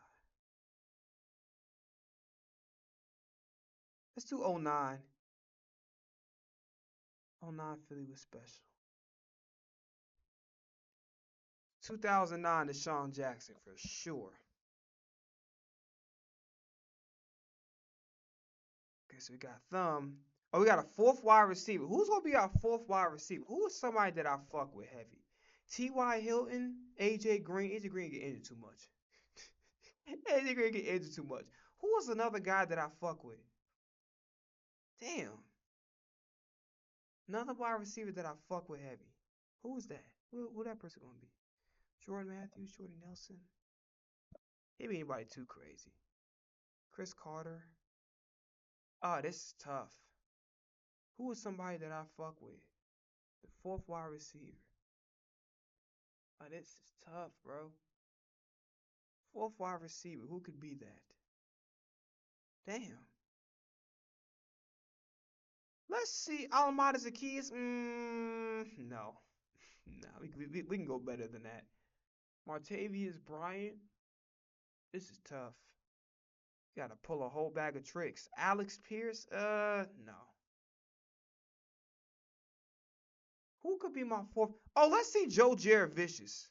S1: Let's do 09. 09 Philly was special. 2009 Deshaun Jackson for sure. Okay, so we got Thumb. Oh, we got a fourth wide receiver. Who's gonna be our fourth wide receiver? Who is somebody that I fuck with heavy? T.Y. Hilton, AJ Green. AJ Green get injured too much. AJ Green get injured too much. Who was another guy that I fuck with? Damn. Another wide receiver that I fuck with heavy. Who is that? Who that person gonna be? Jordan Matthews, Jordan Nelson. Maybe anybody too crazy. Chris Carter. Oh, this is tough. Who is somebody that I fuck with? The fourth wide receiver. Oh, this is tough, bro. Fourth wide receiver. Who could be that? Damn. Let's see. Alameda Zaccheaus. No. No, we can go better than that. Martavius Bryant. This is tough. You gotta pull a whole bag of tricks. Alex Pierce. No. Who could be my fourth? Oh, let's see Joe Vicious.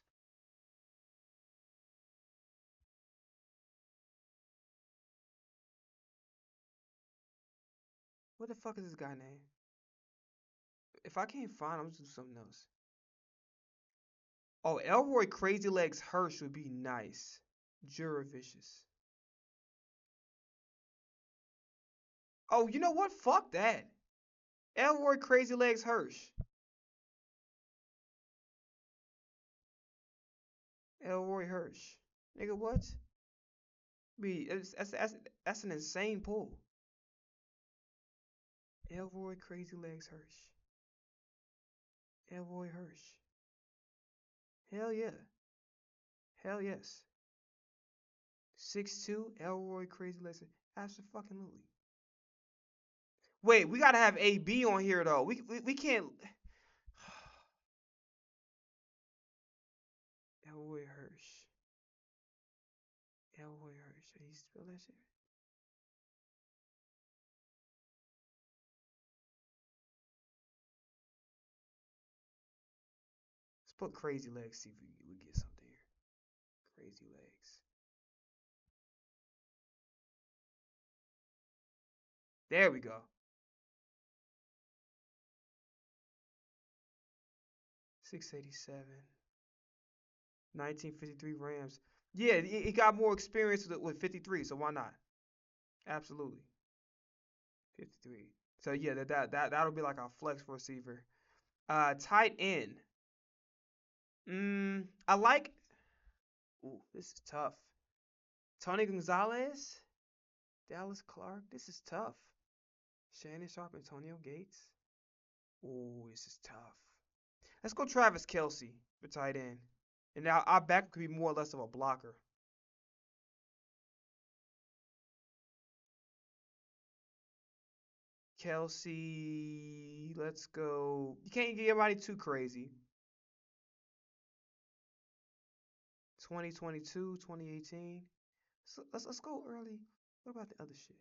S1: What the fuck is this guy name? If I can't find him, I'm just do something else. Oh, Elroy Crazy Legs Hirsch would be nice. Vicious. Oh, you know what? Fuck that. Elroy Crazy Legs Hirsch. Elroy Hirsch. Nigga, what? That's an insane pull. Elroy Crazy Legs Hirsch. Elroy Hirsch. Hell yeah. Hell yes. 6'2", Elroy Crazy Legs. Absolutely. Wait, we gotta have AB on here though. We can't. Elroy Hirsch. Elroy Hirsch. Did he spell that shit? Let's put Crazy Legs. See if we get something here. Crazy Legs. There we go. 687. 1953 Rams. Yeah, he got more experience with 53, so why not? Absolutely. 53. So yeah, that'll be like our flex receiver. Tight end. I like. Ooh, this is tough. Tony Gonzalez, Dallas Clark. This is tough. Shannon Sharp, Antonio Gates. Ooh, this is tough. Let's go Travis Kelce for tight end. And now our back could be more or less of a blocker. Kelce, let's go. You can't get anybody too crazy. 2022, 2018. So let's go early. What about the other shit?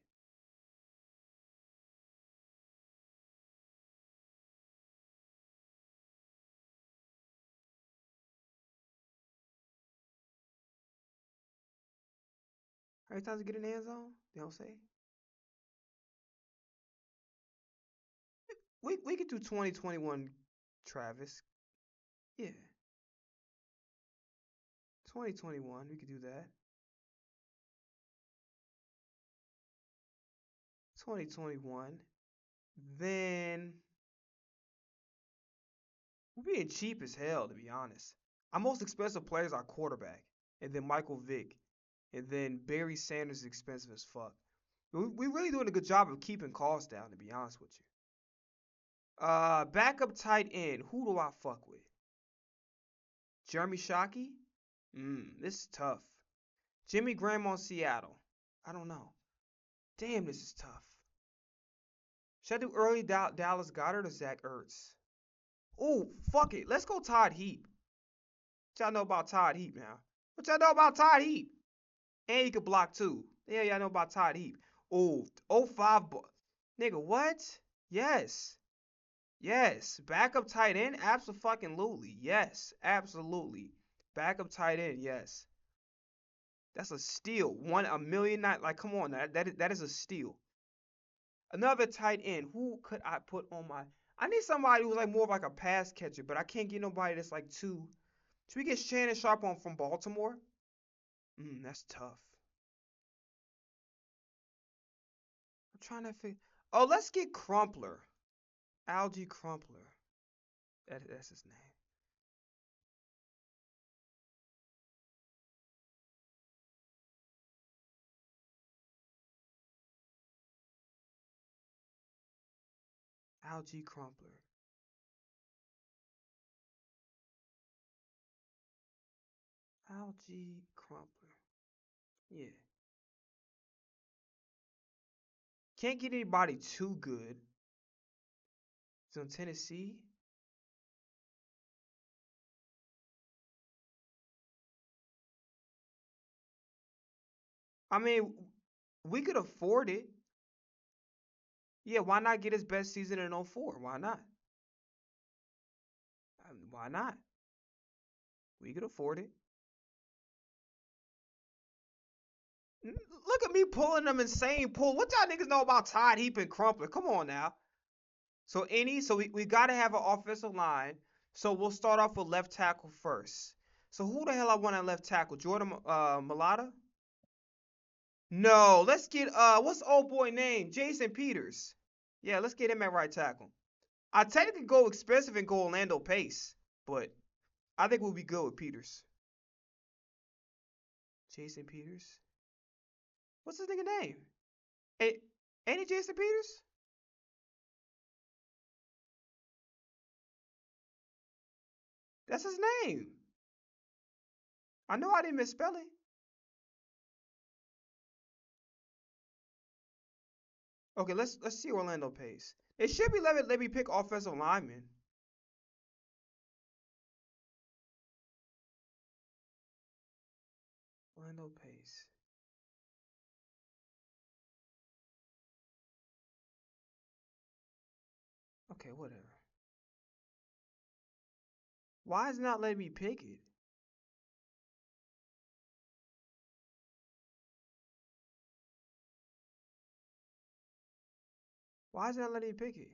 S1: How many times you get in the end zone? They don't say. We could do 2021 Travis. Yeah. 2021, we could do that. 2021. Then we're being cheap as hell, to be honest. Our most expensive players are quarterback, and then Michael Vick, and then Barry Sanders is expensive as fuck. We're really doing a good job of keeping costs down, to be honest with you. Backup tight end. Who do I fuck with? Jeremy Shockey? This is tough. Jimmy Graham on Seattle. I don't know. Damn, this is tough. Should I do early Dallas Goedert or Zach Ertz? Ooh, fuck it. Let's go Todd Heap. What y'all know about Todd Heap now? What y'all know about Todd Heap? And you can block too. Yeah, y'all know about Todd Heap. Ooh, oh 05. Nigga, what? Yes. Yes. Backup tight end? Absolutely. Yes. Absolutely. Backup tight end, yes. That's a steal. A million not like come on, that is a steal. Another tight end. Who could I put on my I need somebody who's like more of like a pass catcher, but I can't get nobody that's like too. Should we get Shannon Sharp on from Baltimore? That's tough. I'm trying to figure. Oh, let's get Crumpler. Algie Crumpler. That's his name. Algie Crumpler. Algie Crumpler. Yeah. Can't get anybody too good. He's on Tennessee. I mean, we could afford it. Yeah, why not get his best season in 04? Why not? Why not? We could afford it. Look at me pulling them insane pull. What y'all niggas know about Todd Heap and Crumpler? Come on now. So we gotta have an offensive line. So we'll start off with left tackle first. So who the hell I want at left tackle? Jordan Mailata? No, let's get what's the old boy name? Jason Peters. Yeah, let's get him at right tackle. I technically go expensive and go Orlando Pace, but I think we'll be good with Peters. Jason Peters. What's his nigga name? Ain't it Jason Peters? That's his name. I know I didn't misspell it. Okay, let's see Orlando Pace. It should be let me pick offensive lineman. Orlando Pace. Okay, whatever. Why is it not letting me pick it? Why is it not letting me pick it?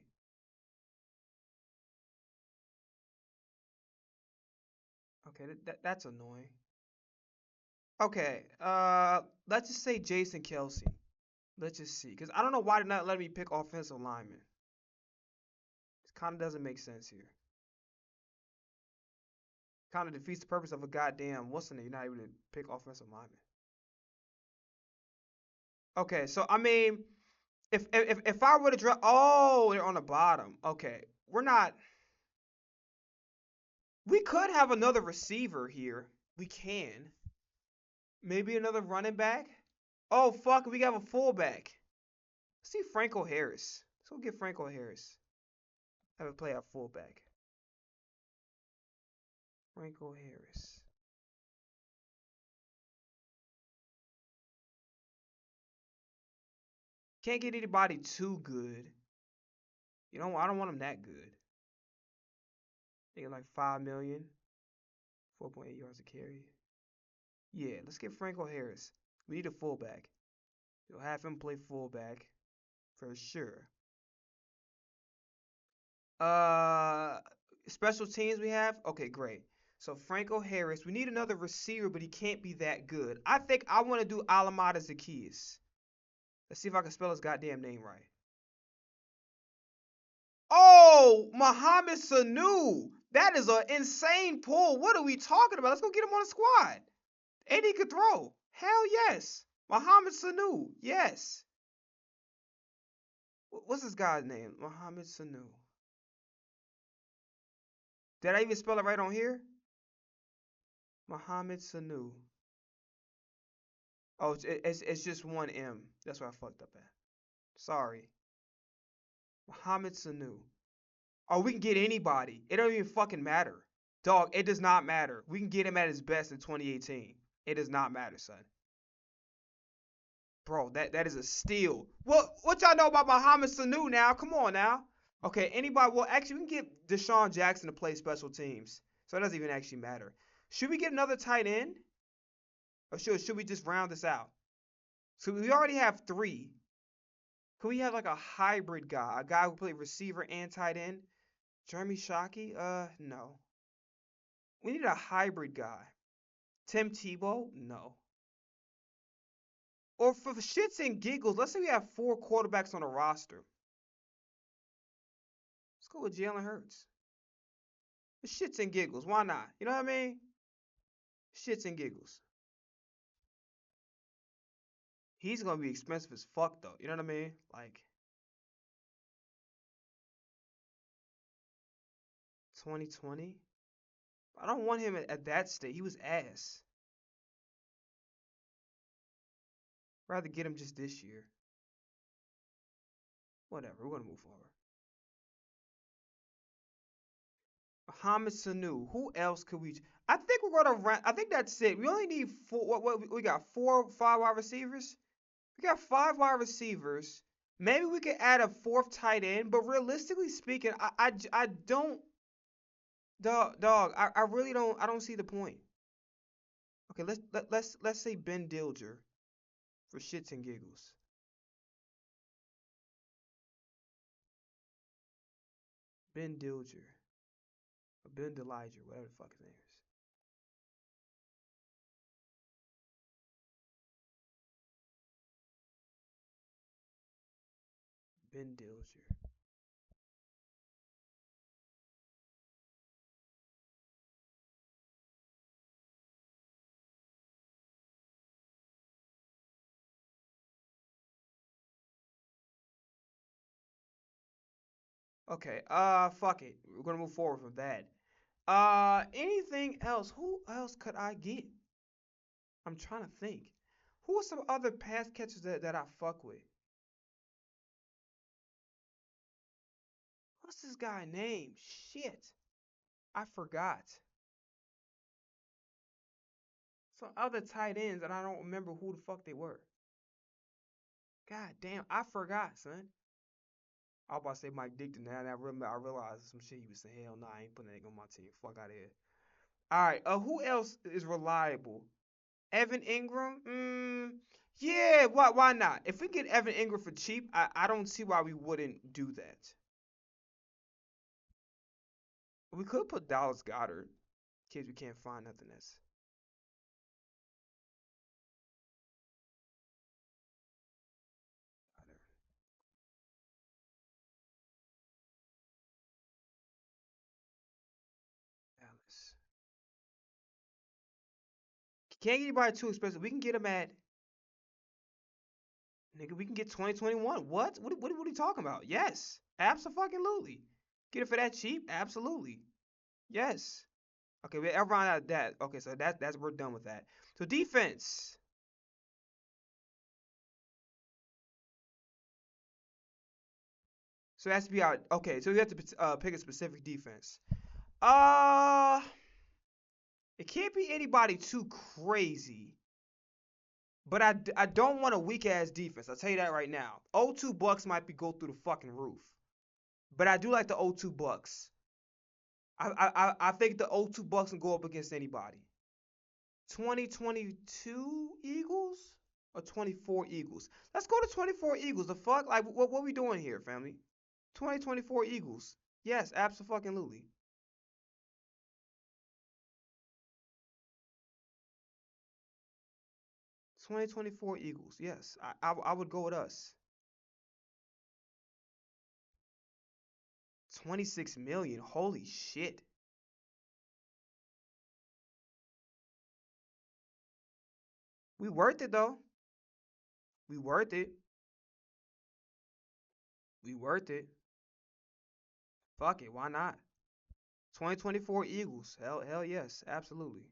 S1: Okay, that's annoying. Okay, let's just say Jason Kelsey. Let's just see, because I don't know why they're not letting me pick offensive lineman. It kind of doesn't make sense here. Kind of defeats the purpose of a goddamn what's the name? You're not able to pick offensive lineman. Okay, so I mean, if I were to draw, oh, they're on the bottom. Okay, we're not. We could have another receiver here. We can. Maybe another running back. Oh fuck, we have a fullback. Let's see Franco Harris. Let's go get Franco Harris. Have a play at fullback. Franco Harris. Can't get anybody too good. You know, I don't want him that good. They get like 5 million, 4.8 yards a carry. Yeah, let's get Franco Harris. We need a fullback. You'll have him play fullback for sure. Uh, Special teams we have. Okay, great. So Franco Harris. We need another receiver, but he can't be that good. I think I want to do Alameda Zaccheaus. Let's see if I can spell his goddamn name right. Oh, Mohamed Sanu. That is an insane pull. What are we talking about? Let's go get him on the squad. And he could throw. Hell yes. Mohamed Sanu. Yes. What's this guy's name? Mohamed Sanu. Did I even spell it right on here? Mohamed Sanu. Oh, it's just one M. That's where I fucked up at. Sorry. Mohamed Sanu. Oh, we can get anybody. It don't even fucking matter. Dog, it does not matter. We can get him at his best in 2018. It does not matter, son. Bro, that is a steal. What y'all know about Mohamed Sanu now? Come on now. Okay, anybody? Well, actually, we can get Deshaun Jackson to play special teams, so it doesn't even actually matter. Should we get another tight end, or should we just round this out? So we already have three. Could we have like a hybrid guy, a guy who play receiver and tight end? Jeremy Shockey? No. We need a hybrid guy. Tim Tebow? No. Or for shits and giggles, let's say we have 4 quarterbacks on a roster. Let's go with Jalen Hurts. For shits and giggles, why not? You know what I mean? Shits and giggles. He's gonna be expensive as fuck though. You know what I mean? Like 2020. I don't want him at that state. He was ass. Rather get him just this year. Whatever. We're gonna move forward. Mohamed Sanu. Who else could we? I think we're gonna run. I think that's it. We only need four. What we got? 4, 5 wide receivers. We got 5 wide receivers. Maybe we could add a fourth tight end, but realistically speaking, I don't. Dog. I really don't. I don't see the point. Okay, let's say Ben Dilger for shits and giggles. Ben Dilger. Or Ben Deliger, whatever the fuck his name is. Ben Dilger. Okay, fuck it. We're gonna move forward from that. Anything else? Who else could I get? I'm trying to think. Who are some other pass catchers that I fuck with? What's this guy name? Shit. I forgot. Some other tight ends and I don't remember who the fuck they were. God damn, I forgot, son. I was about to say Mike Dickton. Now I realized some shit he was saying. Hell nah, I ain't putting that nigga on my team. Fuck out of here. All right. Who else is reliable? Evan Ingram? Yeah. Why not? If we get Evan Ingram for cheap, I don't see why we wouldn't do that. We could put Dallas Goddard in case we can't find nothing else. Dallas. Can't get anybody too expensive. We can get him at nigga. We can get 2021. What? What are you talking about? Yes, absolutely. Get it for that cheap? Absolutely. Yes. Okay, we around out that. Okay, so that's we're done with that. So defense. So it has to be our okay. So we have to pick a specific defense. Uh, it can't be anybody too crazy. But I don't want a weak ass defense. I'll tell you that right now. O2 Bucks might be go through the fucking roof. But I do like the O2 Bucks. I think the O2 Bucks can go up against anybody. 2022 Eagles or 24 Eagles? Let's go to 24 Eagles. The fuck? Like, what we doing here, family? 2024 Eagles. Yes, absolutely. 2024 Eagles. Yes, I would go with us. 26 million. Holy shit. We worth it though. We worth it. We worth it. Fuck it. Why not? 2024 Eagles. Hell yes. Absolutely.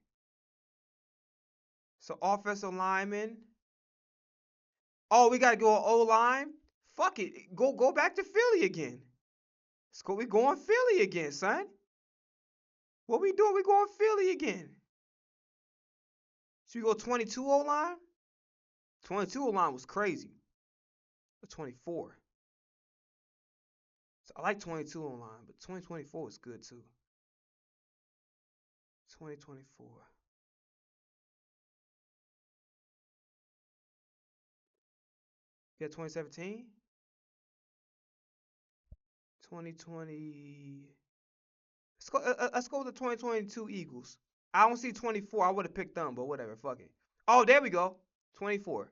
S1: So offensive lineman. Oh, we gotta go O line. Fuck it. Go back to Philly again. Let's go. We going Philly again, son. What we doing? We going Philly again. So we go 22 O line. 22 O line was crazy. But 24. So I like 22 O line, but 2024 is good too. 2024. Yeah, 2017. 2020. Let's go with the 2022 Eagles. I don't see 24. I would have picked them, but whatever. Fuck it. Oh, there we go. 24.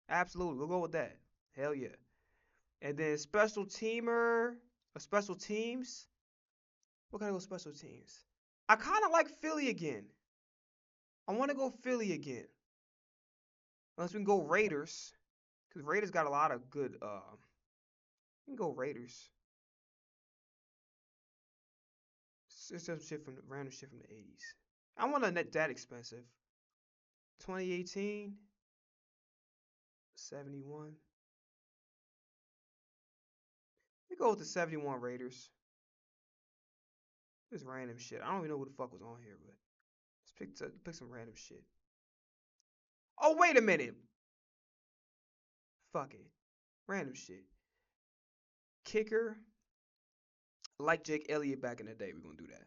S1: Absolutely. We'll go with that. Hell yeah. And then special teamer or special teams. What kind of go special teams? I kind of like Philly again. I want to go Philly again. Unless we can go Raiders. Because Raiders got a lot of good. We can go Raiders. It's some shit from random shit from the 80s. I want a net that expensive. 2018. 71. We go with the 71 Raiders. This random shit. I don't even know what the fuck was on here, but let's pick some random shit. Oh, wait a minute. Fuck it. Random shit. Kicker. Like Jake Elliott back in the day. We're going to do that.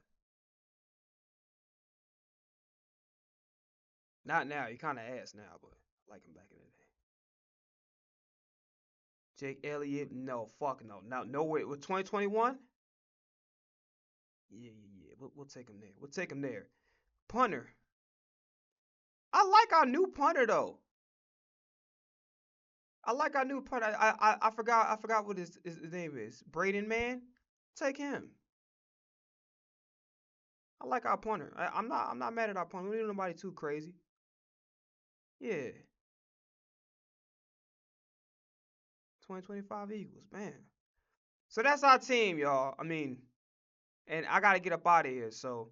S1: Not now. He kind of ass now, but I like him back in the day. Jake Elliott. No. Fuck no. No way. With 2021? Yeah. We'll take him there. We'll take him there. Punter. I like our new punter, though. I like our new punter. I forgot what his name is. Braden Man. Take him. I like our punter. I'm not mad at our punter. We don't need nobody too crazy. Yeah. 2025 Eagles, man. So that's our team, y'all. I mean, and I gotta get up out of here. So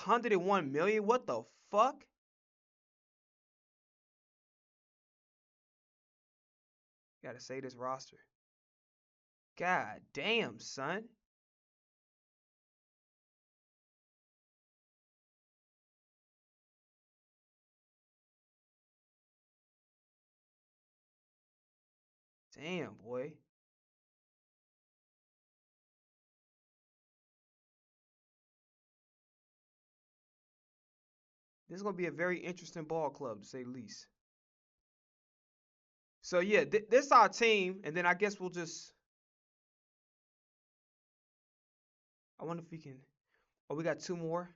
S1: 101 million? What the fuck? Gotta say this roster. God damn, son. Damn, boy. This is gonna be a very interesting ball club to say the least. So yeah, this is our team, and then I guess we'll just. I wonder if we can. Oh, we got two more.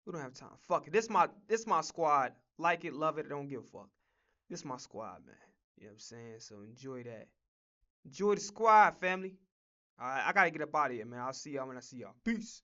S1: We don't have time. Fuck it. This my squad. Like it, love it, don't give a fuck. This my squad, man. You know what I'm saying? So enjoy that. Enjoy the squad, family. Alright, I gotta get up out of here, man. I'll see y'all when I see y'all. Peace.